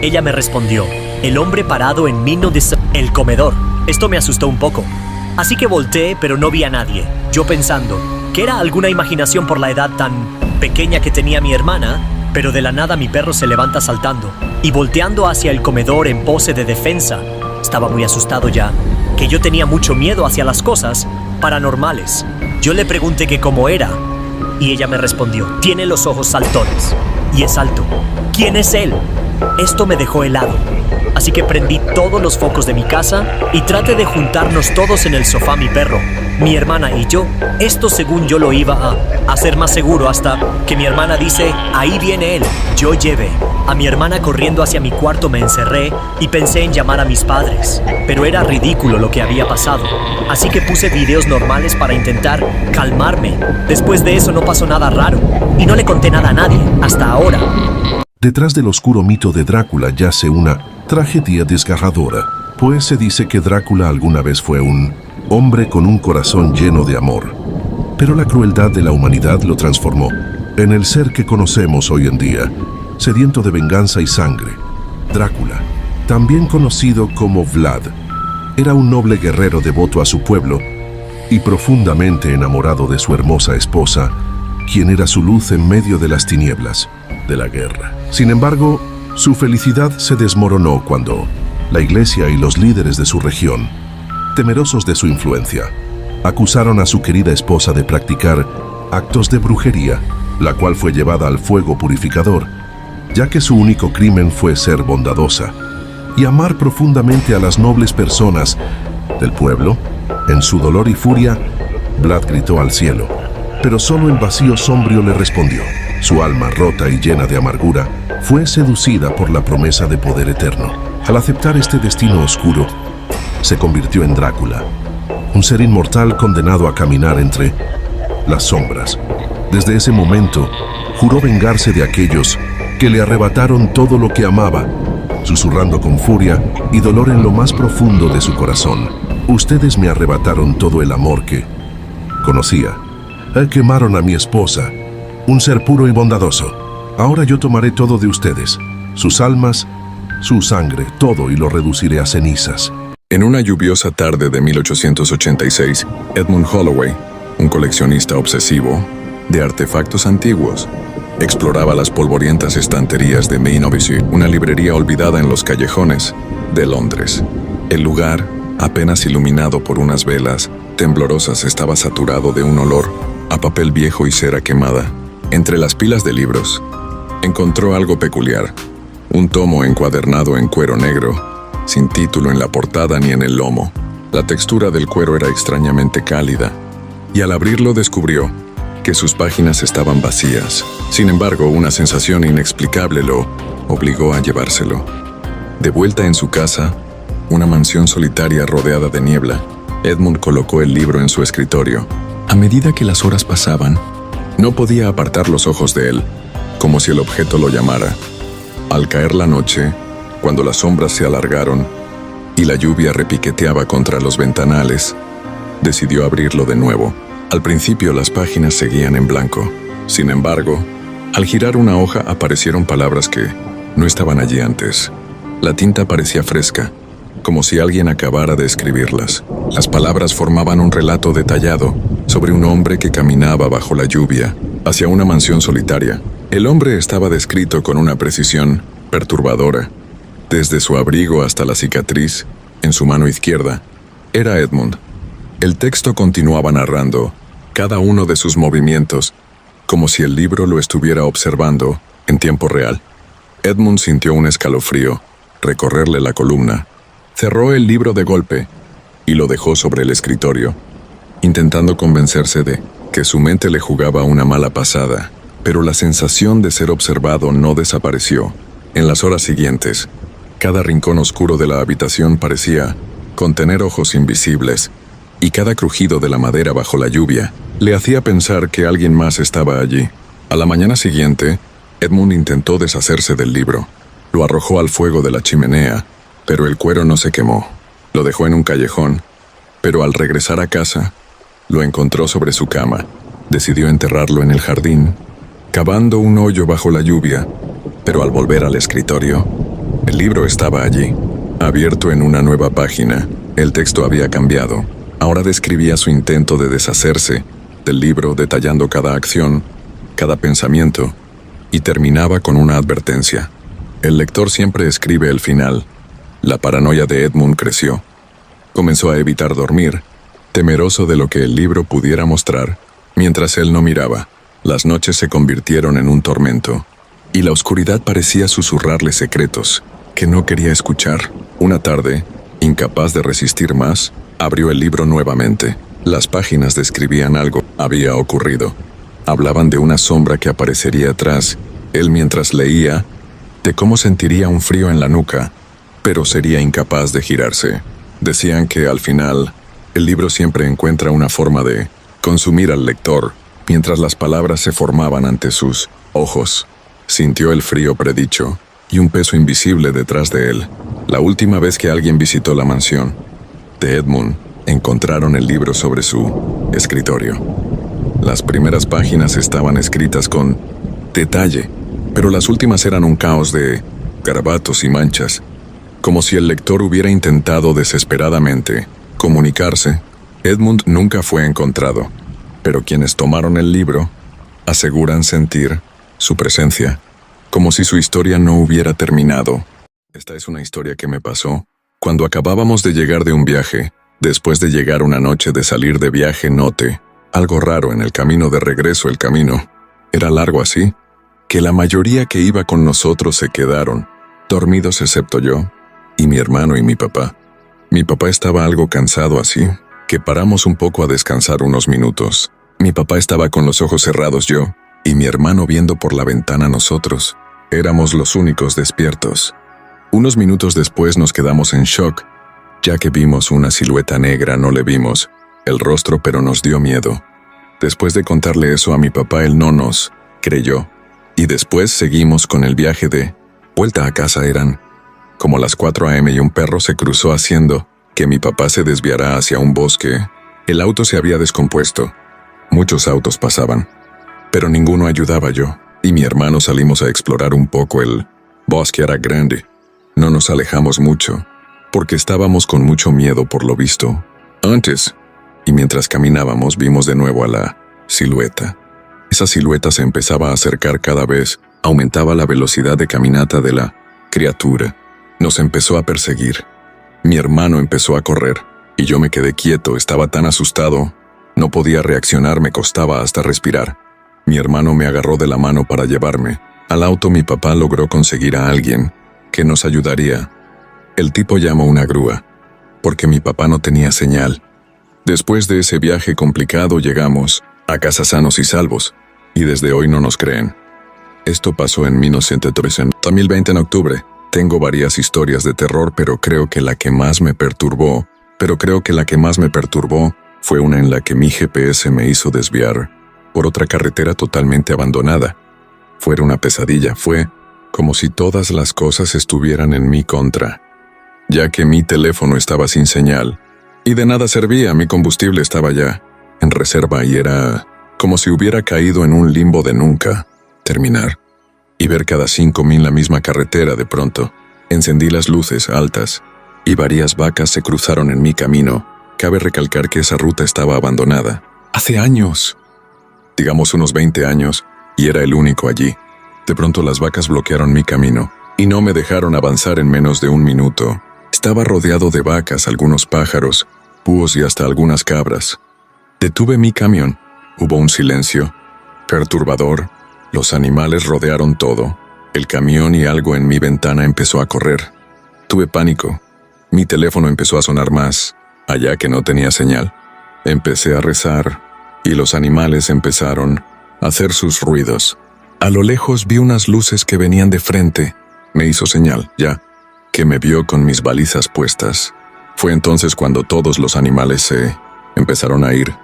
Ella me respondió, el hombre parado en medio de el comedor. Esto me asustó un poco, así que volteé, pero no vi a nadie. Yo pensando que era alguna imaginación por la edad tan pequeña que tenía mi hermana, pero de la nada mi perro se levanta saltando y volteando hacia el comedor en pose de defensa. Estaba muy asustado ya, que yo tenía mucho miedo hacia las cosas paranormales. Yo le pregunté que cómo era, y ella me respondió, tiene los ojos saltones y es alto. ¿Quién es él? Esto me dejó helado, así que prendí todos los focos de mi casa y traté de juntarnos todos en el sofá, mi perro, mi hermana y yo. Esto según yo lo iba a hacer más seguro, hasta que mi hermana dice, ahí viene él. Yo llevé a mi hermana corriendo hacia mi cuarto me encerré y pensé en llamar a mis padres, pero era ridículo lo que había pasado, así que puse videos normales para intentar calmarme. Después de eso no pasó nada raro y no le conté nada a nadie, hasta ahora. Detrás del oscuro mito de Drácula yace una tragedia desgarradora, pues se dice que Drácula alguna vez fue un hombre con un corazón lleno de amor. Pero la crueldad de la humanidad lo transformó en el ser que conocemos hoy en día, sediento de venganza y sangre. Drácula, también conocido como Vlad, era un noble guerrero devoto a su pueblo y profundamente enamorado de su hermosa esposa, quien era su luz en medio de las tinieblas de la guerra. Sin embargo, su felicidad se desmoronó cuando la iglesia y los líderes de su región, temerosos de su influencia, acusaron a su querida esposa de practicar actos de brujería, la cual fue llevada al fuego purificador, ya que su único crimen fue ser bondadosa y amar profundamente a las nobles personas del pueblo. En su dolor y furia, Vlad gritó al cielo, pero solo el vacío sombrío le respondió. Su alma, rota y llena de amargura, fue seducida por la promesa de poder eterno. Al aceptar este destino oscuro, se convirtió en Drácula, un ser inmortal condenado a caminar entre las sombras. Desde ese momento, juró vengarse de aquellos que le arrebataron todo lo que amaba, susurrando con furia y dolor en lo más profundo de su corazón. Ustedes me arrebataron todo el amor que conocía. Quemaron a mi esposa, un ser puro y bondadoso. Ahora yo tomaré todo de ustedes, sus almas, su sangre, todo, y lo reduciré a cenizas. En una lluviosa tarde de 1886, Edmund Holloway, un coleccionista obsesivo de artefactos antiguos, exploraba las polvorientas estanterías de Main Obisy, una librería olvidada en los callejones de Londres. El lugar, apenas iluminado por unas velas temblorosas, estaba saturado de un olor a papel viejo y cera quemada. Entre las pilas de libros, encontró algo peculiar: un tomo encuadernado en cuero negro, sin título en la portada ni en el lomo. La textura del cuero era extrañamente cálida, y al abrirlo descubrió que sus páginas estaban vacías. Sin embargo, una sensación inexplicable lo obligó a llevárselo. De vuelta en su casa, una mansión solitaria rodeada de niebla, Edmund colocó el libro en su escritorio. A medida que las horas pasaban, no podía apartar los ojos de él, como si el objeto lo llamara. Al caer la noche, cuando las sombras se alargaron y la lluvia repiqueteaba contra los ventanales, decidió abrirlo de nuevo. Al principio las páginas seguían en blanco. Sin embargo, al girar una hoja aparecieron palabras que no estaban allí antes. La tinta parecía fresca, como si alguien acabara de escribirlas. Las palabras formaban un relato detallado sobre un hombre que caminaba bajo la lluvia hacia una mansión solitaria. El hombre estaba descrito con una precisión perturbadora. Desde su abrigo hasta la cicatriz en su mano izquierda, era Edmund. El texto continuaba narrando cada uno de sus movimientos, como si el libro lo estuviera observando en tiempo real. Edmund sintió un escalofrío recorrerle la columna. Cerró el libro de golpe y lo dejó sobre el escritorio, intentando convencerse de que su mente le jugaba una mala pasada, pero la sensación de ser observado no desapareció. En las horas siguientes, cada rincón oscuro de la habitación parecía contener ojos invisibles, y cada crujido de la madera bajo la lluvia le hacía pensar que alguien más estaba allí. A la mañana siguiente, Edmund intentó deshacerse del libro. Lo arrojó al fuego de la chimenea, pero el cuero no se quemó. Lo dejó en un callejón, pero al regresar a casa, lo encontró sobre su cama. Decidió enterrarlo en el jardín, cavando un hoyo bajo la lluvia, pero al volver al escritorio, el libro estaba allí, abierto en una nueva página. El texto había cambiado. Ahora describía su intento de deshacerse del libro, detallando cada acción, cada pensamiento, y terminaba con una advertencia. El lector siempre escribe el final. La paranoia de Edmund creció. Comenzó a evitar dormir, temeroso de lo que el libro pudiera mostrar, mientras él no miraba. Las noches se convirtieron en un tormento, y la oscuridad parecía susurrarle secretos que no quería escuchar. Una tarde, incapaz de resistir más, abrió el libro nuevamente. Las páginas describían algo había ocurrido. Hablaban de una sombra que aparecería atrás. Él, mientras leía, de cómo sentiría un frío en la nuca, pero sería incapaz de girarse. Decían que al final, el libro siempre encuentra una forma de consumir al lector, mientras las palabras se formaban ante sus ojos. Sintió el frío predicho y un peso invisible detrás de él. La última vez que alguien visitó la mansión de Edmund, encontraron el libro sobre su escritorio. Las primeras páginas estaban escritas con detalle, pero las últimas eran un caos de garabatos y manchas, como si el lector hubiera intentado desesperadamente comunicarse. Edmund nunca fue encontrado, pero quienes tomaron el libro aseguran sentir su presencia, como si su historia no hubiera terminado. Esta es una historia que me pasó cuando acabábamos de llegar de un viaje. Después de llegar una noche de salir de viaje, noté algo raro en el camino de regreso. El camino era largo así, que la mayoría que iba con nosotros se quedaron dormidos excepto yo y mi hermano y mi papá. Mi papá estaba algo cansado así, que paramos un poco a descansar unos minutos. Mi papá estaba con los ojos cerrados, yo y mi hermano viendo por la ventana. Nosotros éramos los únicos despiertos. Unos minutos después nos quedamos en shock, ya que vimos una silueta negra. No le vimos el rostro, pero nos dio miedo. Después de contarle eso a mi papá, él no nos creyó. Y después seguimos con el viaje de vuelta a casa. Eran como las 4 a.m. y un perro se cruzó haciendo que mi papá se desviara hacia un bosque. El auto se había descompuesto. Muchos autos pasaban, pero ninguno ayudaba. Yo y mi hermano salimos a explorar un poco. El bosque era grande. No nos alejamos mucho, porque estábamos con mucho miedo por lo visto antes. Y mientras caminábamos vimos de nuevo a la silueta. Esa silueta se empezaba a acercar cada vez, aumentaba la velocidad de caminata de la criatura. Nos empezó a perseguir. Mi hermano empezó a correr, y yo me quedé quieto. Estaba tan asustado, no podía reaccionar, me costaba hasta respirar. Mi hermano me agarró de la mano para llevarme al auto. Mi papá logró conseguir a alguien que nos ayudaría. El tipo llamó una grúa, porque mi papá no tenía señal. Después de ese viaje complicado llegamos a casa sanos y salvos, y desde hoy no nos creen. Esto pasó en 1913, en 2020 en octubre. Tengo varias historias de terror, pero creo que la que más me perturbó fue una en la que mi GPS me hizo desviar por otra carretera totalmente abandonada. Fue una pesadilla, fue como si todas las cosas estuvieran en mi contra, ya que mi teléfono estaba sin señal, y de nada servía. Mi combustible estaba ya en reserva y era como si hubiera caído en un limbo de nunca terminar, y ver cada 5.000 la misma carretera. De pronto, encendí las luces altas, y varias vacas se cruzaron en mi camino. Cabe recalcar que esa ruta estaba abandonada hace años, digamos unos 20 años, y era el único allí. De pronto las vacas bloquearon mi camino, y no me dejaron avanzar en menos de un minuto. Estaba rodeado de vacas, algunos pájaros, búhos y hasta algunas cabras. Detuve mi camión. Hubo un silencio perturbador. Los animales rodearon todo, el camión, y algo en mi ventana empezó a correr. Tuve pánico. Mi teléfono empezó a sonar más allá, que no tenía señal. Empecé a rezar, y los animales empezaron a hacer sus ruidos. A lo lejos vi unas luces que venían de frente. Me hizo señal, ya, que me vio con mis balizas puestas. Fue entonces cuando todos los animales se empezaron a ir.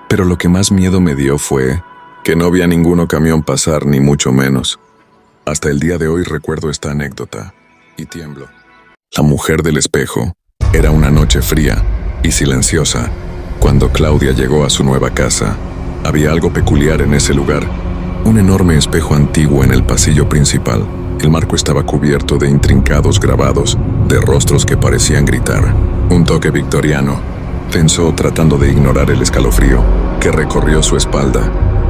Pero lo que más miedo me dio fue que no vi a ninguno camión pasar, ni mucho menos. Hasta el día de hoy recuerdo esta anécdota, y tiemblo. La mujer del espejo. Era una noche fría y silenciosa. Cuando Claudia llegó a su nueva casa, había algo peculiar en ese lugar. Un enorme espejo antiguo en el pasillo principal. El marco estaba cubierto de intrincados grabados, de rostros que parecían gritar. Un toque victoriano, pensó, tratando de ignorar el escalofrío que recorrió su espalda.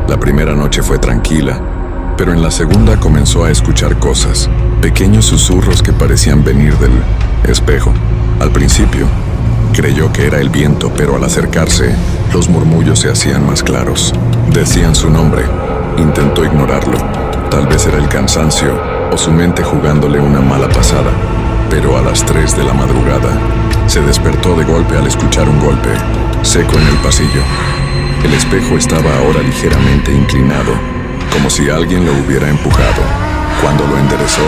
La primera noche fue tranquila, pero en la segunda comenzó a escuchar cosas, pequeños susurros que parecían venir del espejo. Al principio, creyó que era el viento, pero al acercarse, los murmullos se hacían más claros. Decían su nombre. Intentó ignorarlo. Tal vez era el cansancio o su mente jugándole una mala pasada. Pero a las 3 de la madrugada, se despertó de golpe al escuchar un golpe seco en el pasillo. El espejo estaba ahora ligeramente inclinado, como si alguien lo hubiera empujado. Cuando lo enderezó,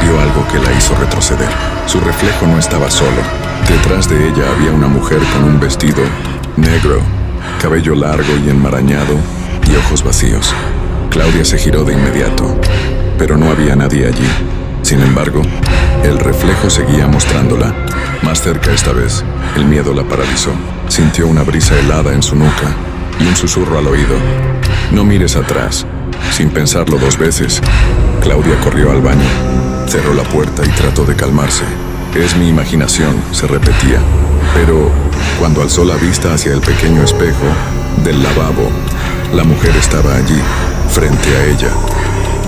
vio algo que la hizo retroceder. Su reflejo no estaba solo. Detrás de ella había una mujer con un vestido negro, cabello largo y enmarañado y ojos vacíos. Claudia se giró de inmediato, pero no había nadie allí. Sin embargo, el reflejo seguía mostrándola. Más cerca esta vez, el miedo la paralizó. Sintió una brisa helada en su nuca y un susurro al oído. No mires atrás. Sin pensarlo 2 veces, Claudia corrió al baño, cerró la puerta y trató de calmarse. Es mi imaginación, se repetía. Pero cuando alzó la vista hacia el pequeño espejo del lavabo, la mujer estaba allí, frente a ella.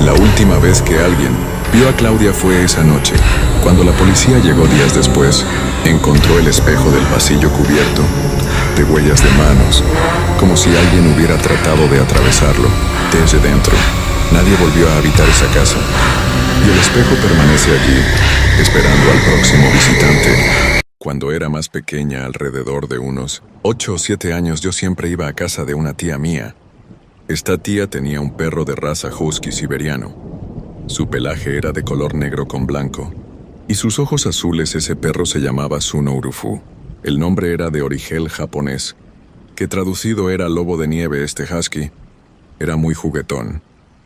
La última vez que alguien vio a Claudia fue esa noche. Cuando la policía llegó días después, encontró el espejo del pasillo cubierto de huellas de manos, como si alguien hubiera tratado de atravesarlo desde dentro. Nadie volvió a habitar esa casa, y el espejo permanece allí, esperando al próximo visitante. Cuando era más pequeña, alrededor de unos 8 o 7 años, yo siempre iba a casa de una tía mía. Esta tía tenía un perro de raza husky siberiano. Su pelaje era de color negro con blanco, y sus ojos azules. Ese perro se llamaba Suno Urufu. El nombre era de origen japonés, que traducido era lobo de nieve. Este husky era muy juguetón,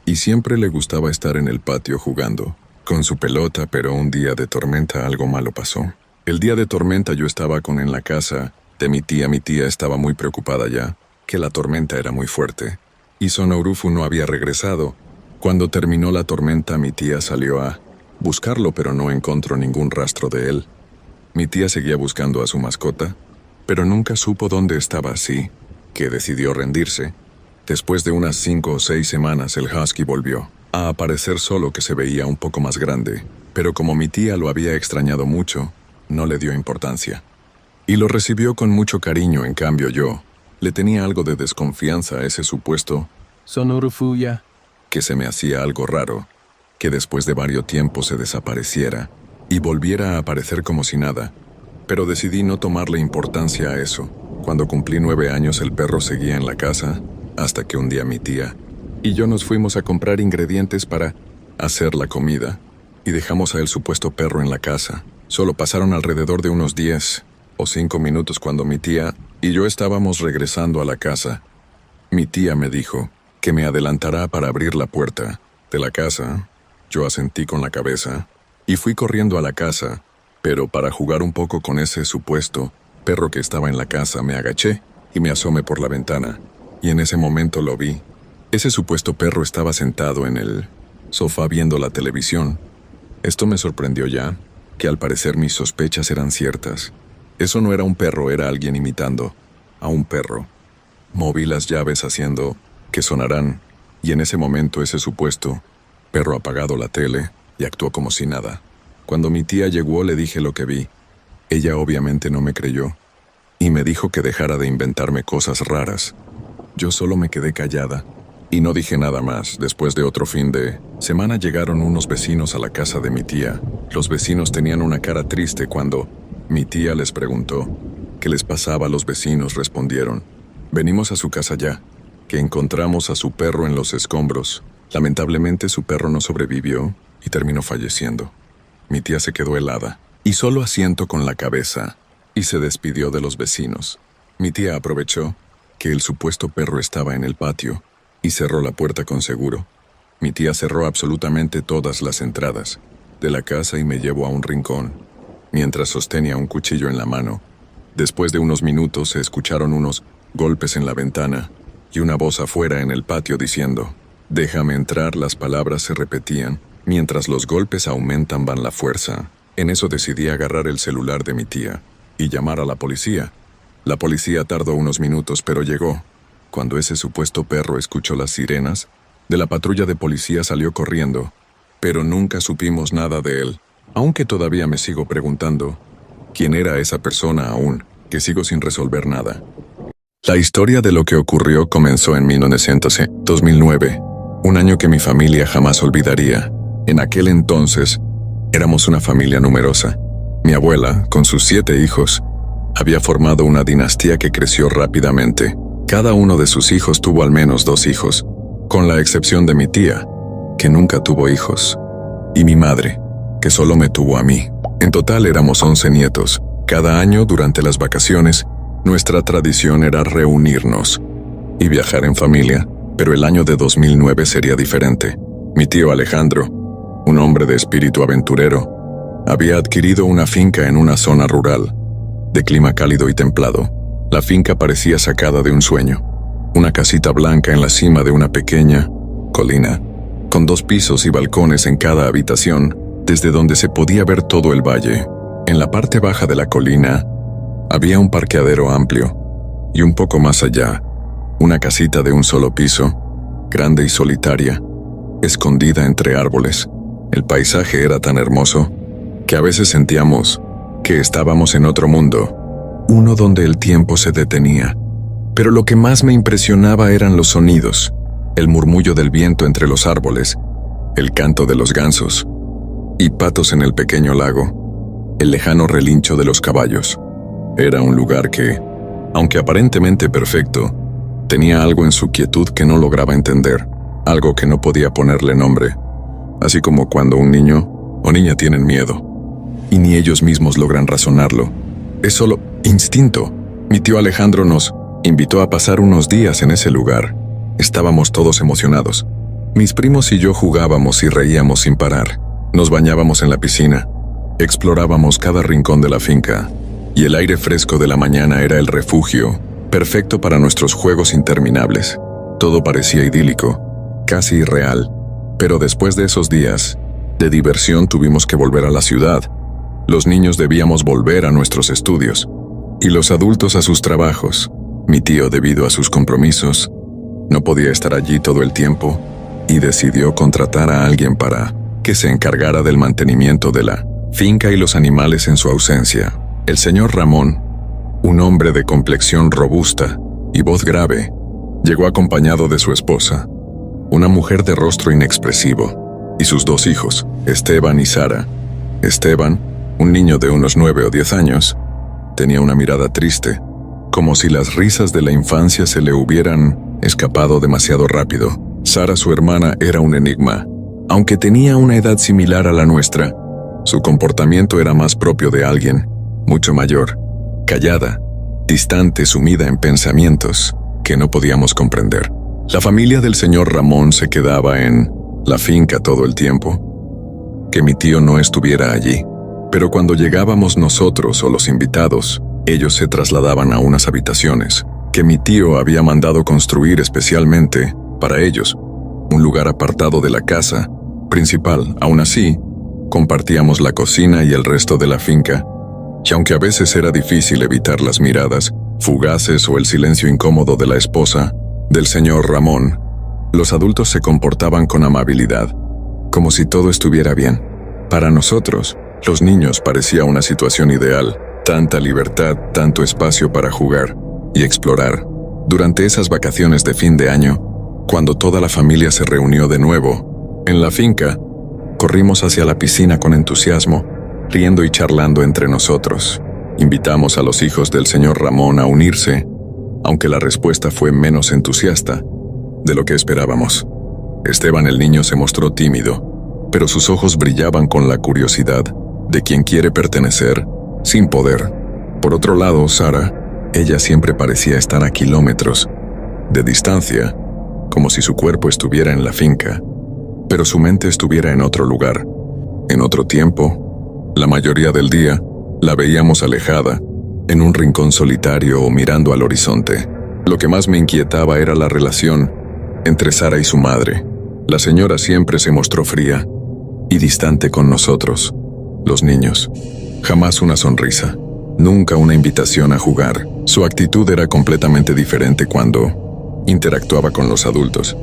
y siempre le gustaba estar en el patio jugando con su pelota, pero un día de tormenta algo malo pasó. El día de tormenta yo estaba en la casa de mi tía. Mi tía estaba muy preocupada ya, que la tormenta era muy fuerte, y Suno Urufu no había regresado. Cuando terminó la tormenta, mi tía salió a buscarlo, pero no encontró ningún rastro de él. Mi tía seguía buscando a su mascota, pero nunca supo dónde estaba, así que decidió rendirse. Después de unas 5 o 6 semanas, el husky volvió a aparecer, solo que se veía un poco más grande, pero como mi tía lo había extrañado mucho, no le dio importancia, y lo recibió con mucho cariño. En cambio, yo le tenía algo de desconfianza a ese supuesto Suno Urufu, que se me hacía algo raro, que después de varios tiempos se desapareciera y volviera a aparecer como si nada, pero decidí no tomarle importancia a eso. Cuando cumplí 9 años, el perro seguía en la casa, hasta que un día mi tía y yo nos fuimos a comprar ingredientes para hacer la comida, y dejamos a el supuesto perro en la casa. Solo pasaron alrededor de unos 10 o 5 minutos cuando mi tía y yo estábamos regresando a la casa. Mi tía me dijo que me adelantará para abrir la puerta de la casa. Yo asentí con la cabeza y fui corriendo a la casa, pero para jugar un poco con ese supuesto perro que estaba en la casa, me agaché y me asomé por la ventana, y en ese momento lo vi. Ese supuesto perro estaba sentado en el sofá viendo la televisión. Esto me sorprendió ya, que al parecer mis sospechas eran ciertas. Eso no era un perro, era alguien imitando a un perro. Moví las llaves haciendo que sonaran, y en ese momento ese supuesto perro apagado la tele y actuó como si nada. Cuando mi tía llegó, le dije lo que vi. Ella obviamente no me creyó, y me dijo que dejara de inventarme cosas raras. Yo solo me quedé callada, y no dije nada más. Después de otro fin de semana llegaron unos vecinos a la casa de mi tía. Los vecinos tenían una cara triste. Cuando mi tía les preguntó qué les pasaba, los vecinos respondieron: venimos a su casa ya, que encontramos a su perro en los escombros. Lamentablemente su perro no sobrevivió y terminó falleciendo. Mi tía se quedó helada y solo asiento con la cabeza, y se despidió de los vecinos. Mi tía aprovechó que el supuesto perro estaba en el patio y cerró la puerta con seguro. Mi tía cerró absolutamente todas las entradas de la casa y me llevó a un rincón, mientras sostenía un cuchillo en la mano. Después de unos minutos se escucharon unos golpes en la ventana y una voz afuera en el patio diciendo: déjame entrar. Las palabras se repetían mientras los golpes aumentaban la fuerza. En eso decidí agarrar el celular de mi tía y llamar a la policía. La policía tardó unos minutos, pero llegó. Cuando ese supuesto perro escuchó las sirenas de la patrulla de policía, salió corriendo, pero nunca supimos nada de él, aunque todavía me sigo preguntando quién era esa persona aún, que sigo sin resolver nada. La historia de lo que ocurrió comenzó en 2009, un año que mi familia jamás olvidaría. En aquel entonces, éramos una familia numerosa. Mi abuela, con sus 7 hijos, había formado una dinastía que creció rápidamente. Cada uno de sus hijos tuvo al menos 2 hijos, con la excepción de mi tía, que nunca tuvo hijos, y mi madre, que solo me tuvo a mí. En total éramos 11 nietos. Cada año, durante las vacaciones, nuestra tradición era reunirnos y viajar en familia, pero el año de 2009 sería diferente. Mi tío Alejandro, un hombre de espíritu aventurero, había adquirido una finca en una zona rural, de clima cálido y templado. La finca parecía sacada de un sueño. Una casita blanca en la cima de una pequeña colina, con 2 pisos y balcones en cada habitación, desde donde se podía ver todo el valle. En la parte baja de la colina había un parqueadero amplio, y un poco más allá, una casita de un solo piso, grande y solitaria, escondida entre árboles. El paisaje era tan hermoso que a veces sentíamos que estábamos en otro mundo, uno donde el tiempo se detenía. Pero lo que más me impresionaba eran los sonidos, el murmullo del viento entre los árboles, el canto de los gansos y patos en el pequeño lago, el lejano relincho de los caballos. Era un lugar que, aunque aparentemente perfecto, tenía algo en su quietud que no lograba entender, algo que no podía ponerle nombre, así como cuando un niño o niña tienen miedo, y ni ellos mismos logran razonarlo. Es solo instinto. Mi tío Alejandro nos invitó a pasar unos días en ese lugar. Estábamos todos emocionados. Mis primos y yo jugábamos y reíamos sin parar. Nos bañábamos en la piscina, explorábamos cada rincón de la finca, y el aire fresco de la mañana era el refugio, perfecto para nuestros juegos interminables. Todo parecía idílico, casi irreal, pero después de esos días de diversión tuvimos que volver a la ciudad. Los niños debíamos volver a nuestros estudios, y los adultos a sus trabajos. Mi tío, debido a sus compromisos, no podía estar allí todo el tiempo, y decidió contratar a alguien para que se encargara del mantenimiento de la finca y los animales en su ausencia. El señor Ramón, un hombre de complexión robusta y voz grave, llegó acompañado de su esposa, una mujer de rostro inexpresivo, y sus 2 hijos, Esteban y Sara. Esteban, un niño de unos 9 o 10 años, tenía una mirada triste, como si las risas de la infancia se le hubieran escapado demasiado rápido. Sara, su hermana, era un enigma. Aunque tenía una edad similar a la nuestra, su comportamiento era más propio de alguien mucho mayor, callada, distante, sumida en pensamientos que no podíamos comprender. La familia del señor Ramón se quedaba en la finca todo el tiempo, que mi tío no estuviera allí. Pero cuando llegábamos nosotros o los invitados, ellos se trasladaban a unas habitaciones que mi tío había mandado construir especialmente para ellos, un lugar apartado de la casa principal. Aún así, compartíamos la cocina y el resto de la finca, y aunque a veces era difícil evitar las miradas fugaces o el silencio incómodo de la esposa del señor Ramón, los adultos se comportaban con amabilidad, como si todo estuviera bien. Para nosotros, los niños, parecía una situación ideal, tanta libertad, tanto espacio para jugar y explorar. Durante esas vacaciones de fin de año, cuando toda la familia se reunió de nuevo en la finca, corrimos hacia la piscina con entusiasmo, riendo y charlando entre nosotros. Invitamos a los hijos del señor Ramón a unirse, aunque la respuesta fue menos entusiasta de lo que esperábamos. Esteban, el niño, se mostró tímido, pero sus ojos brillaban con la curiosidad de quien quiere pertenecer sin poder. Por otro lado, Sara, ella siempre parecía estar a kilómetros de distancia, como si su cuerpo estuviera en la finca, pero su mente estuviera en otro lugar, en otro tiempo. La mayoría del día la veíamos alejada, en un rincón solitario o mirando al horizonte. Lo que más me inquietaba era la relación entre Sara y su madre. La señora siempre se mostró fría y distante con nosotros, los niños. Jamás una sonrisa, nunca una invitación a jugar. Su actitud era completamente diferente cuando interactuaba con los adultos,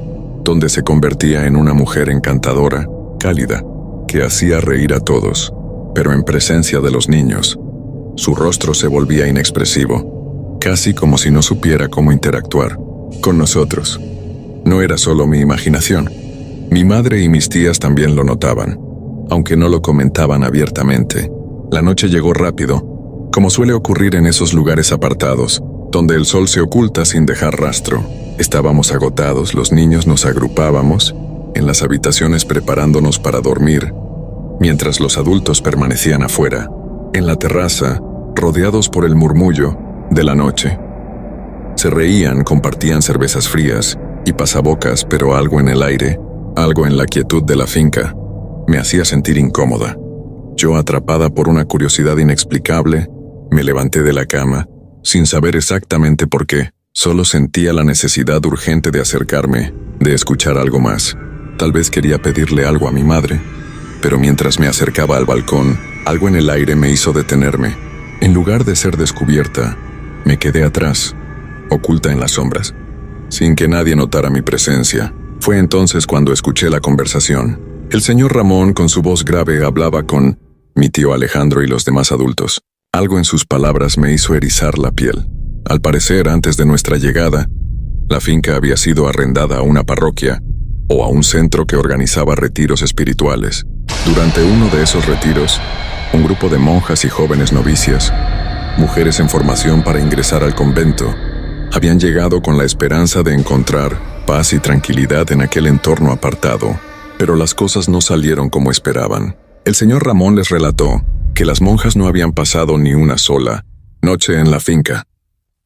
donde se convertía en una mujer encantadora, cálida, que hacía reír a todos, pero en presencia de los niños, su rostro se volvía inexpresivo, casi como si no supiera cómo interactuar con nosotros. No era solo mi imaginación. Mi madre y mis tías también lo notaban, aunque no lo comentaban abiertamente. La noche llegó rápido, como suele ocurrir en esos lugares apartados, donde el sol se oculta sin dejar rastro. Estábamos agotados, los niños nos agrupábamos en las habitaciones preparándonos para dormir, mientras los adultos permanecían afuera, en la terraza, rodeados por el murmullo de la noche. Se reían, compartían cervezas frías y pasabocas, pero algo en el aire, algo en la quietud de la finca, me hacía sentir incómoda. Yo, atrapada por una curiosidad inexplicable, me levanté de la cama, sin saber exactamente por qué. Solo sentía la necesidad urgente de acercarme, de escuchar algo más. Tal vez quería pedirle algo a mi madre, pero mientras me acercaba al balcón, algo en el aire me hizo detenerme. En lugar de ser descubierta, me quedé atrás, oculta en las sombras, sin que nadie notara mi presencia. Fue entonces cuando escuché la conversación. El señor Ramón, con su voz grave, hablaba con mi tío Alejandro y los demás adultos. Algo en sus palabras me hizo erizar la piel. Al parecer, antes de nuestra llegada, la finca había sido arrendada a una parroquia o a un centro que organizaba retiros espirituales. Durante uno de esos retiros, un grupo de monjas y jóvenes novicias, mujeres en formación para ingresar al convento, habían llegado con la esperanza de encontrar paz y tranquilidad en aquel entorno apartado, pero las cosas no salieron como esperaban. El señor Ramón les relató que las monjas no habían pasado ni una sola noche en la finca.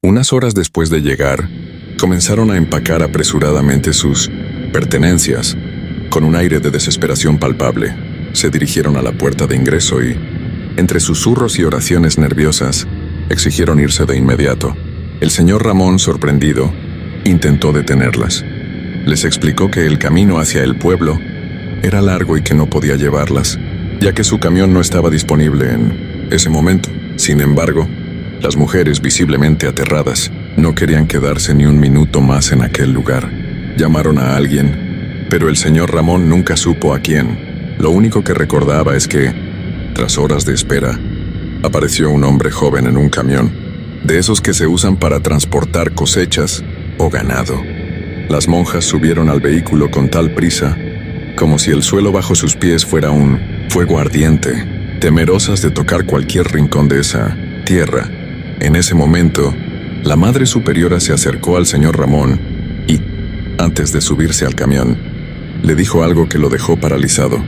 Unas horas después de llegar, comenzaron a empacar apresuradamente sus pertenencias. Con un aire de desesperación palpable, se dirigieron a la puerta de ingreso y, entre susurros y oraciones nerviosas, exigieron irse de inmediato. El señor Ramón, sorprendido, intentó detenerlas. Les explicó que el camino hacia el pueblo era largo y que no podía llevarlas, ya que su camión no estaba disponible en ese momento. Sin embargo, las mujeres, visiblemente aterradas, no querían quedarse ni un minuto más en aquel lugar. Llamaron a alguien, pero el señor Ramón nunca supo a quién. Lo único que recordaba es que, tras horas de espera, apareció un hombre joven en un camión, de esos que se usan para transportar cosechas o ganado. Las monjas subieron al vehículo con tal prisa, como si el suelo bajo sus pies fuera un fuego ardiente, temerosas de tocar cualquier rincón de esa tierra. En ese momento, la Madre Superiora se acercó al señor Ramón y, antes de subirse al camión, le dijo algo que lo dejó paralizado.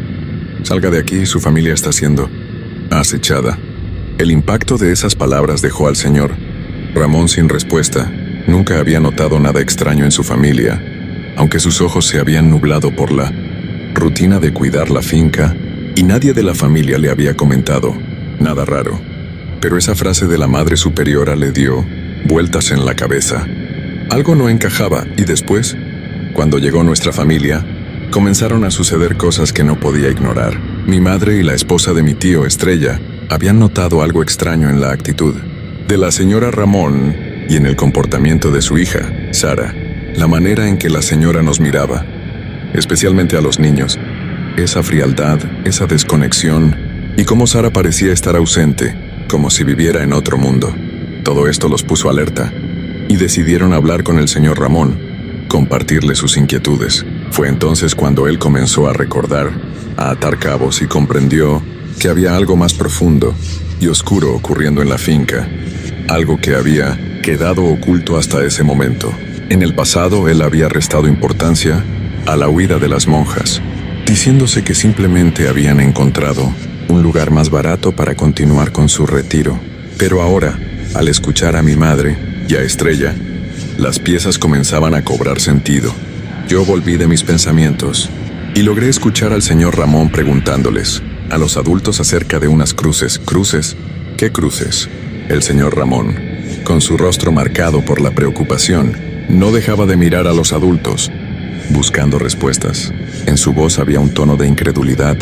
«Salga de aquí, su familia está siendo acechada». El impacto de esas palabras dejó al señor Ramón sin respuesta. Nunca había notado nada extraño en su familia, aunque sus ojos se habían nublado por la rutina de cuidar la finca, y nadie de la familia le había comentado nada raro. Pero esa frase de la Madre Superiora le dio vueltas en la cabeza. Algo no encajaba, y después, cuando llegó nuestra familia, comenzaron a suceder cosas que no podía ignorar. Mi madre y la esposa de mi tío, Estrella, habían notado algo extraño en la actitud de la señora Ramón y en el comportamiento de su hija, Sara. La manera en que la señora nos miraba, especialmente a los niños, esa frialdad, esa desconexión, y cómo Sara parecía estar ausente, como si viviera en otro mundo. Todo esto los puso alerta, y decidieron hablar con el señor Ramón, compartirle sus inquietudes. Fue entonces cuando él comenzó a recordar, a atar cabos, y comprendió que había algo más profundo y oscuro ocurriendo en la finca, algo que había quedado oculto hasta ese momento. En el pasado él había restado importancia a la huida de las monjas, diciéndose que simplemente habían encontrado un lugar más barato para continuar con su retiro. Pero ahora, al escuchar a mi madre y a Estrella, las piezas comenzaban a cobrar sentido. Yo volví de mis pensamientos y logré escuchar al señor Ramón preguntándoles a los adultos acerca de unas cruces. ¿Cruces? ¿Qué cruces? El señor Ramón, con su rostro marcado por la preocupación, no dejaba de mirar a los adultos, buscando respuestas. En su voz había un tono de incredulidad,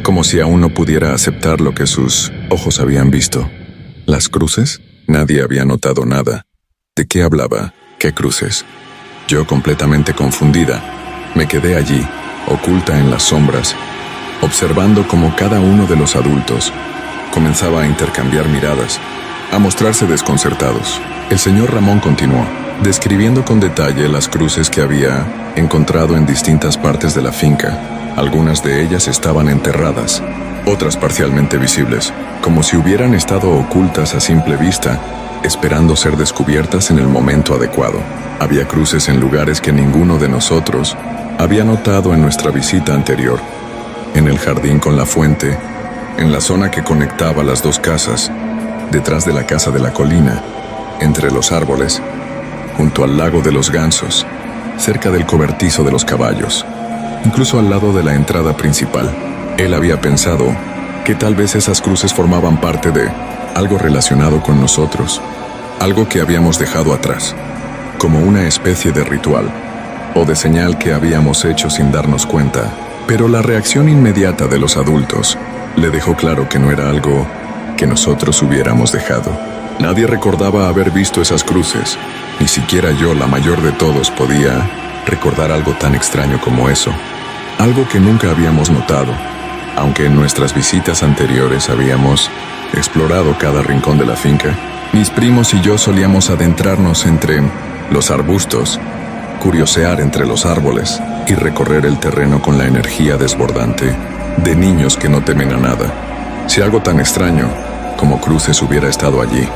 como si aún no pudiera aceptar lo que sus ojos habían visto. ¿Las cruces? Nadie había notado nada. ¿De qué hablaba? ¿Qué cruces? Yo, completamente confundida, me quedé allí, oculta en las sombras, observando cómo cada uno de los adultos comenzaba a intercambiar miradas, a mostrarse desconcertados. El señor Ramón continuó, describiendo con detalle las cruces que había encontrado en distintas partes de la finca. Algunas de ellas estaban enterradas, otras parcialmente visibles, como si hubieran estado ocultas a simple vista, esperando ser descubiertas en el momento adecuado. Había cruces en lugares que ninguno de nosotros había notado en nuestra visita anterior. en el jardín con la fuente, en la zona que conectaba las dos casas, detrás de la casa de la colina, entre los árboles, junto al lago de los gansos, cerca del cobertizo de los caballos, incluso al lado de la entrada principal. Él había pensado que tal vez esas cruces formaban parte de algo relacionado con nosotros, algo que habíamos dejado atrás, como una especie de ritual o de señal que habíamos hecho sin darnos cuenta. Pero la reacción inmediata de los adultos le dejó claro que no era algo que nosotros hubiéramos dejado. Nadie recordaba haber visto esas cruces. Ni siquiera yo, la mayor de todos, podía recordar algo tan extraño como eso. Algo que nunca habíamos notado, aunque en nuestras visitas anteriores habíamos explorado cada rincón de la finca. Mis primos y yo solíamos adentrarnos entre los arbustos, curiosear entre los árboles y recorrer el terreno con la energía desbordante de niños que no temen a nada. Si algo tan extraño como cruces hubiera estado allí,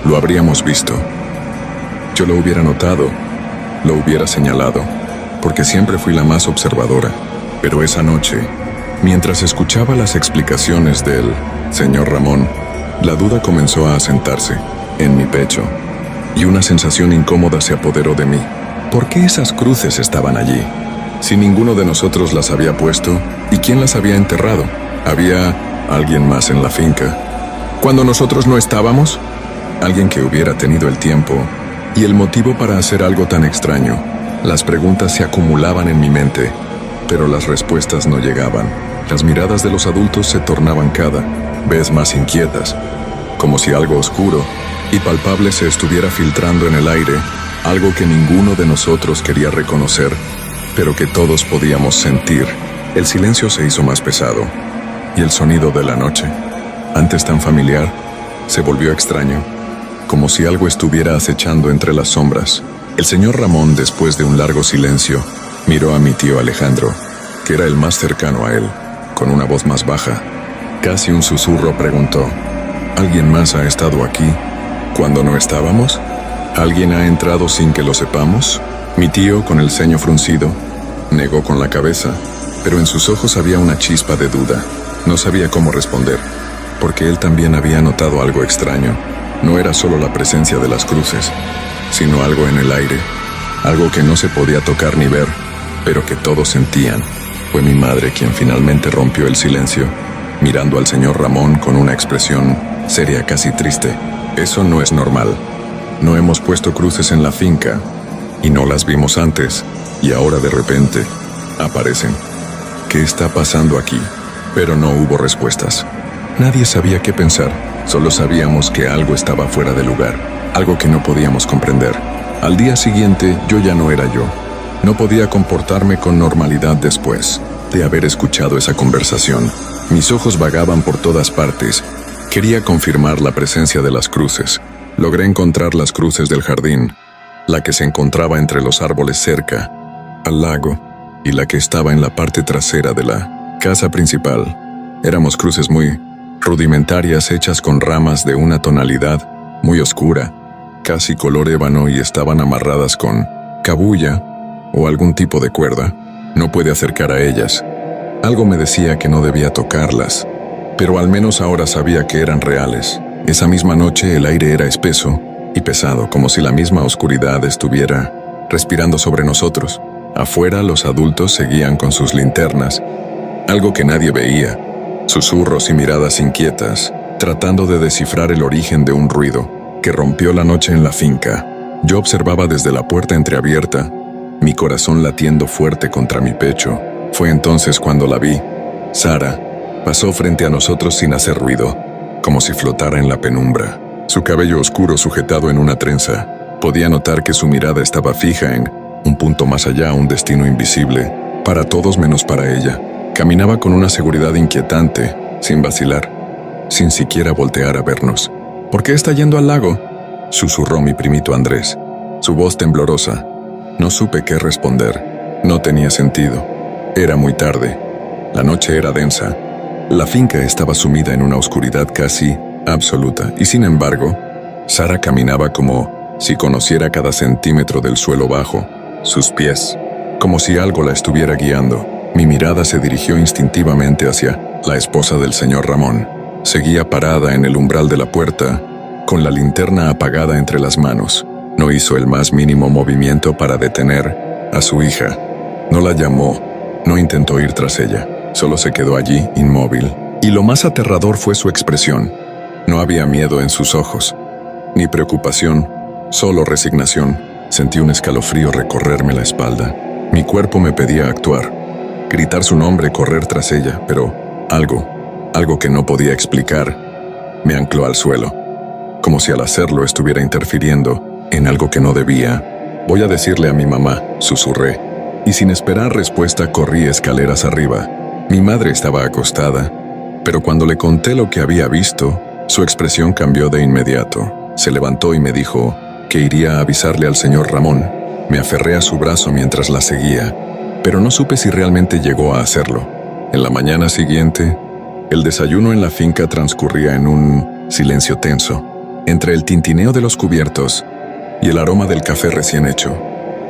lo habríamos visto. Yo lo hubiera notado, lo hubiera señalado, porque siempre fui la más observadora. Pero esa noche, mientras escuchaba las explicaciones del señor Ramón, la duda comenzó a asentarse en mi pecho y una sensación incómoda se apoderó de mí. ¿Por qué esas cruces estaban allí? Si ninguno de nosotros las había puesto, ¿y quién las había enterrado? ¿Había alguien más en la finca cuando nosotros no estábamos? Alguien que hubiera tenido el tiempo y el motivo para hacer algo tan extraño. Las preguntas se acumulaban en mi mente, pero las respuestas no llegaban. Las miradas de los adultos se tornaban cada vez más inquietas, como si algo oscuro y palpable se estuviera filtrando en el aire, algo que ninguno de nosotros quería reconocer, pero que todos podíamos sentir. El silencio se hizo más pesado, y el sonido de la noche, antes tan familiar, se volvió extraño, como si algo estuviera acechando entre las sombras. El señor Ramón, después de un largo silencio, miró a mi tío Alejandro, que era el más cercano a él, con una voz más baja. Casi un susurro preguntó: ¿alguien más ha estado aquí cuando no estábamos? ¿Alguien ha entrado sin que lo sepamos? Mi tío, con el ceño fruncido, negó con la cabeza, pero en sus ojos había una chispa de duda. No sabía cómo responder, porque él también había notado algo extraño. No era solo la presencia de las cruces, sino algo en el aire, algo que no se podía tocar ni ver, pero que todos sentían. Fue mi madre quien finalmente rompió el silencio, mirando al señor Ramón con una expresión seria, casi triste. Eso no es normal. No hemos puesto cruces en la finca, y no las vimos antes, y ahora de repente aparecen. ¿Qué está pasando aquí? Pero no hubo respuestas. Nadie sabía qué pensar, solo sabíamos que algo estaba fuera de lugar, algo que no podíamos comprender. Al día siguiente, yo ya no era yo. No podía comportarme con normalidad después de haber escuchado esa conversación. Mis ojos vagaban por todas partes. Quería confirmar la presencia de las cruces. Logré encontrar las cruces del jardín, la que se encontraba entre los árboles cerca al lago y la que estaba en la parte trasera de la casa principal. Éramos cruces muy rudimentarias, hechas con ramas de una tonalidad muy oscura, casi color ébano, y estaban amarradas con cabuya o algún tipo de cuerda. No pude acercar a ellas. Algo me decía que no debía tocarlas, pero al menos ahora sabía que eran reales. Esa misma noche el aire era espeso y pesado, como si la misma oscuridad estuviera respirando sobre nosotros. Afuera los adultos seguían con sus linternas, algo que nadie veía, susurros y miradas inquietas, tratando de descifrar el origen de un ruido que rompió la noche en la finca. Yo observaba desde la puerta entreabierta, mi corazón latiendo fuerte contra mi pecho. Fue entonces cuando la vi. Sara pasó frente a nosotros sin hacer ruido, como si flotara en la penumbra. Su cabello oscuro sujetado en una trenza. Podía notar que su mirada estaba fija en un punto más allá, un destino invisible, para todos menos para ella. Caminaba con una seguridad inquietante, sin vacilar, sin siquiera voltear a vernos. ¿Por qué está yendo al lago?, susurró mi primito Andrés, su voz temblorosa. No supe qué responder. No tenía sentido. Era muy tarde. La noche era densa. La finca estaba sumida en una oscuridad casi absoluta, y sin embargo, Sara caminaba como si conociera cada centímetro del suelo bajo sus pies, como si algo la estuviera guiando. Mi mirada se dirigió instintivamente hacia la esposa del señor Ramón. Seguía parada en el umbral de la puerta, con la linterna apagada entre las manos. No hizo el más mínimo movimiento para detener a su hija. No la llamó, no intentó ir tras ella. Solo se quedó allí, inmóvil. Y lo más aterrador fue su expresión. No había miedo en sus ojos, ni preocupación, solo resignación. Sentí un escalofrío recorrerme la espalda. Mi cuerpo me pedía actuar, gritar su nombre, correr tras ella, pero algo que no podía explicar, me ancló al suelo, como si al hacerlo estuviera interfiriendo en algo que no debía. Voy a decirle a mi mamá, susurré, y sin esperar respuesta corrí escaleras arriba. Mi madre estaba acostada, pero cuando le conté lo que había visto, su expresión cambió de inmediato. Se levantó y me dijo que iría a avisarle al señor Ramón. Me aferré a su brazo mientras la seguía, pero no supe si realmente llegó a hacerlo. En la mañana siguiente, el desayuno en la finca transcurría en un silencio tenso, entre el tintineo de los cubiertos y el aroma del café recién hecho.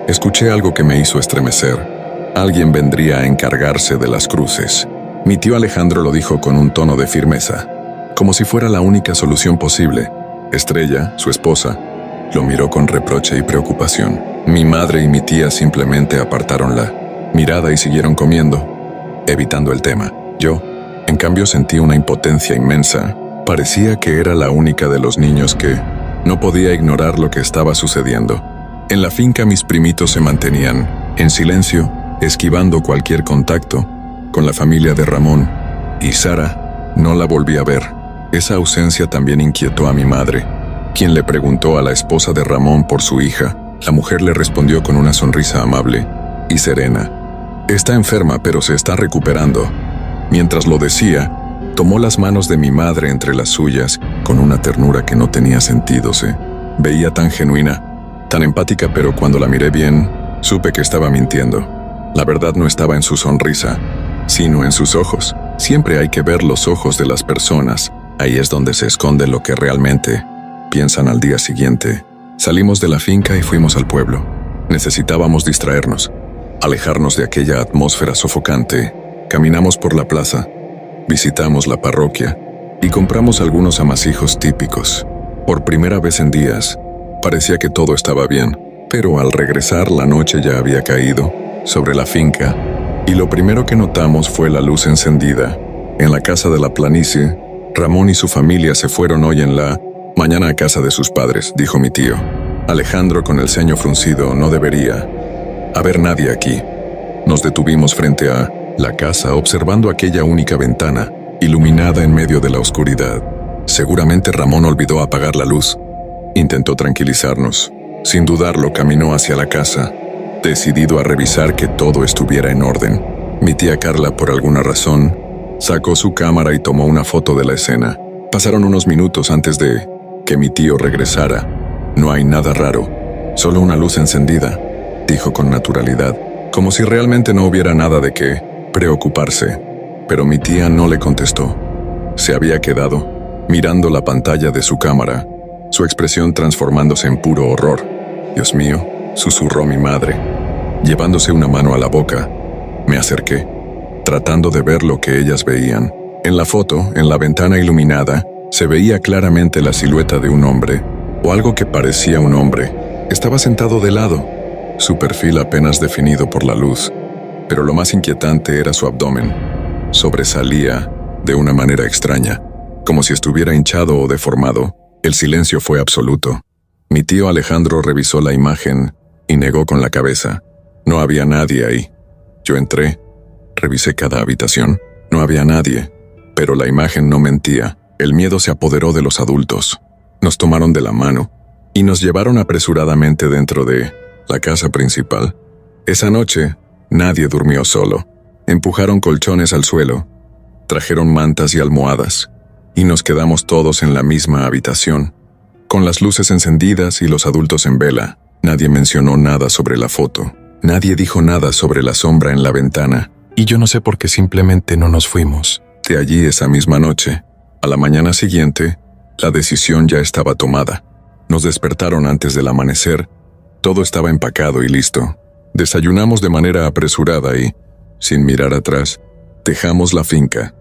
Escuché algo que me hizo estremecer. Alguien vendría a encargarse de las cruces. Mi tío Alejandro lo dijo con un tono de firmeza, como si fuera la única solución posible. Estrella, su esposa, lo miró con reproche y preocupación. Mi madre y mi tía simplemente apartaron la mirada y siguieron comiendo, evitando el tema. Yo, en cambio, sentí una impotencia inmensa. Parecía que era la única de los niños que no podía ignorar lo que estaba sucediendo. En la finca mis primitos se mantenían en silencio, esquivando cualquier contacto con la familia de Ramón, y Sara no la volví a ver. Esa ausencia también inquietó a mi madre, quien le preguntó a la esposa de Ramón por su hija. La mujer le respondió con una sonrisa amable y serena. Está enferma, pero se está recuperando. Mientras lo decía, tomó las manos de mi madre entre las suyas con una ternura que no tenía sentido. Se veía tan genuina, tan empática, pero cuando la miré bien, supe que estaba mintiendo. La verdad no estaba en su sonrisa, sino en sus ojos. Siempre hay que ver los ojos de las personas. Ahí es donde se esconde lo que realmente piensan al día siguiente. Salimos de la finca y fuimos al pueblo. Necesitábamos distraernos, alejarnos de aquella atmósfera sofocante. Caminamos por la plaza, visitamos la parroquia y compramos algunos amasijos típicos. Por primera vez en días, parecía que todo estaba bien, pero al regresar la noche ya había caído sobre la finca y lo primero que notamos fue la luz encendida. En la casa de la planicie, Ramón y su familia se fueron hoy en la mañana a casa de sus padres, dijo mi tío. Alejandro, con el ceño fruncido, no debería haber nadie aquí. Nos detuvimos frente a la casa observando aquella única ventana, iluminada en medio de la oscuridad. Seguramente Ramón olvidó apagar la luz. Intentó tranquilizarnos. Sin dudarlo, caminó hacia la casa, decidido a revisar que todo estuviera en orden. Mi tía Carla, por alguna razón, sacó su cámara y tomó una foto de la escena. Pasaron unos minutos antes de que mi tío regresara. No hay nada raro, solo una luz encendida, dijo con naturalidad, como si realmente no hubiera nada de qué preocuparse. Pero mi tía no le contestó. Se había quedado mirando la pantalla de su cámara, su expresión transformándose en puro horror. Dios mío, susurró mi madre, llevándose una mano a la boca. Me acerqué, tratando de ver lo que ellas veían. En la foto, en la ventana iluminada, se veía claramente la silueta de un hombre, o algo que parecía un hombre. Estaba sentado de lado, su perfil apenas definido por la luz, pero lo más inquietante era su abdomen. Sobresalía de una manera extraña, como si estuviera hinchado o deformado. El silencio fue absoluto. Mi tío Alejandro revisó la imagen y negó con la cabeza. No había nadie ahí. Yo entré, revisé cada habitación. No había nadie, pero la imagen no mentía. El miedo se apoderó de los adultos. Nos tomaron de la mano y nos llevaron apresuradamente dentro de la casa principal. Esa noche, nadie durmió solo. Empujaron colchones al suelo, trajeron mantas y almohadas, y nos quedamos todos en la misma habitación, con las luces encendidas y los adultos en vela. Nadie mencionó nada sobre la foto. Nadie dijo nada sobre la sombra en la ventana. Y yo no sé por qué simplemente no nos fuimos de allí esa misma noche. A la mañana siguiente, la decisión ya estaba tomada. Nos despertaron antes del amanecer. Todo estaba empacado y listo. Desayunamos de manera apresurada y, Sin mirar atrás, dejamos la finca.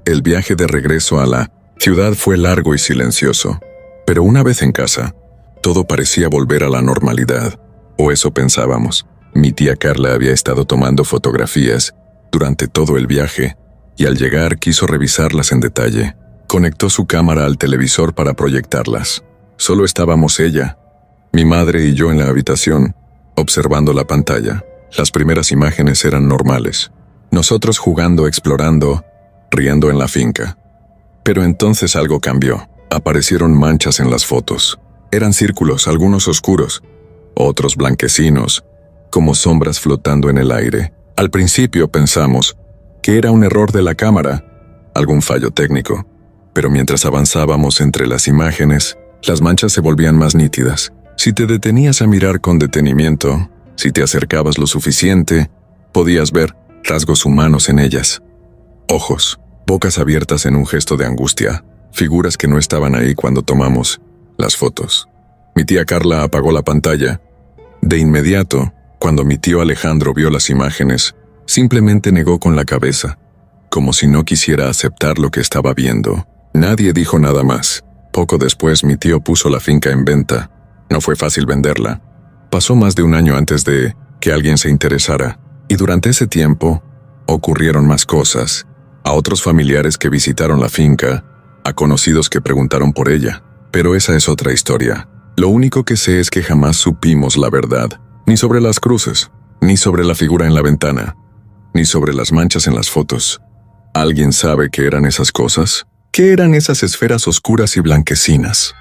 El viaje de regreso a la ciudad fue largo y silencioso, pero una vez en casa, todo parecía volver a la normalidad, o eso pensábamos. Mi tía Carla había estado tomando fotografías durante todo el viaje y al llegar quiso revisarlas en detalle. Conectó su cámara al televisor para proyectarlas. Solo estábamos ella, mi madre y yo en la habitación, observando la pantalla. Las primeras imágenes eran normales. Nosotros jugando, explorando, riendo en la finca. Pero entonces algo cambió. Aparecieron manchas en las fotos. Eran círculos, algunos oscuros, otros blanquecinos, como sombras flotando en el aire. Al principio pensamos que era un error de la cámara, algún fallo técnico. Pero mientras avanzábamos entre las imágenes, las manchas se volvían más nítidas. Si te detenías a mirar con detenimiento, si te acercabas lo suficiente, podías ver rasgos humanos en ellas. Ojos, bocas abiertas en un gesto de angustia, figuras que no estaban ahí cuando tomamos las fotos. Mi tía Carla apagó la pantalla. De inmediato, cuando mi tío Alejandro vio las imágenes, simplemente negó con la cabeza, como si no quisiera aceptar lo que estaba viendo. Nadie dijo nada más. Poco después mi tío puso la finca en venta. No fue fácil venderla. Pasó más de un año antes de que alguien se interesara, y durante ese tiempo ocurrieron más cosas. A otros familiares que visitaron la finca, a conocidos que preguntaron por ella. Pero esa es otra historia. Lo único que sé es que jamás supimos la verdad, ni sobre las cruces, ni sobre la figura en la ventana, ni sobre las manchas en las fotos. ¿Alguien sabe qué eran esas cosas? ¿Qué eran esas esferas oscuras y blanquecinas?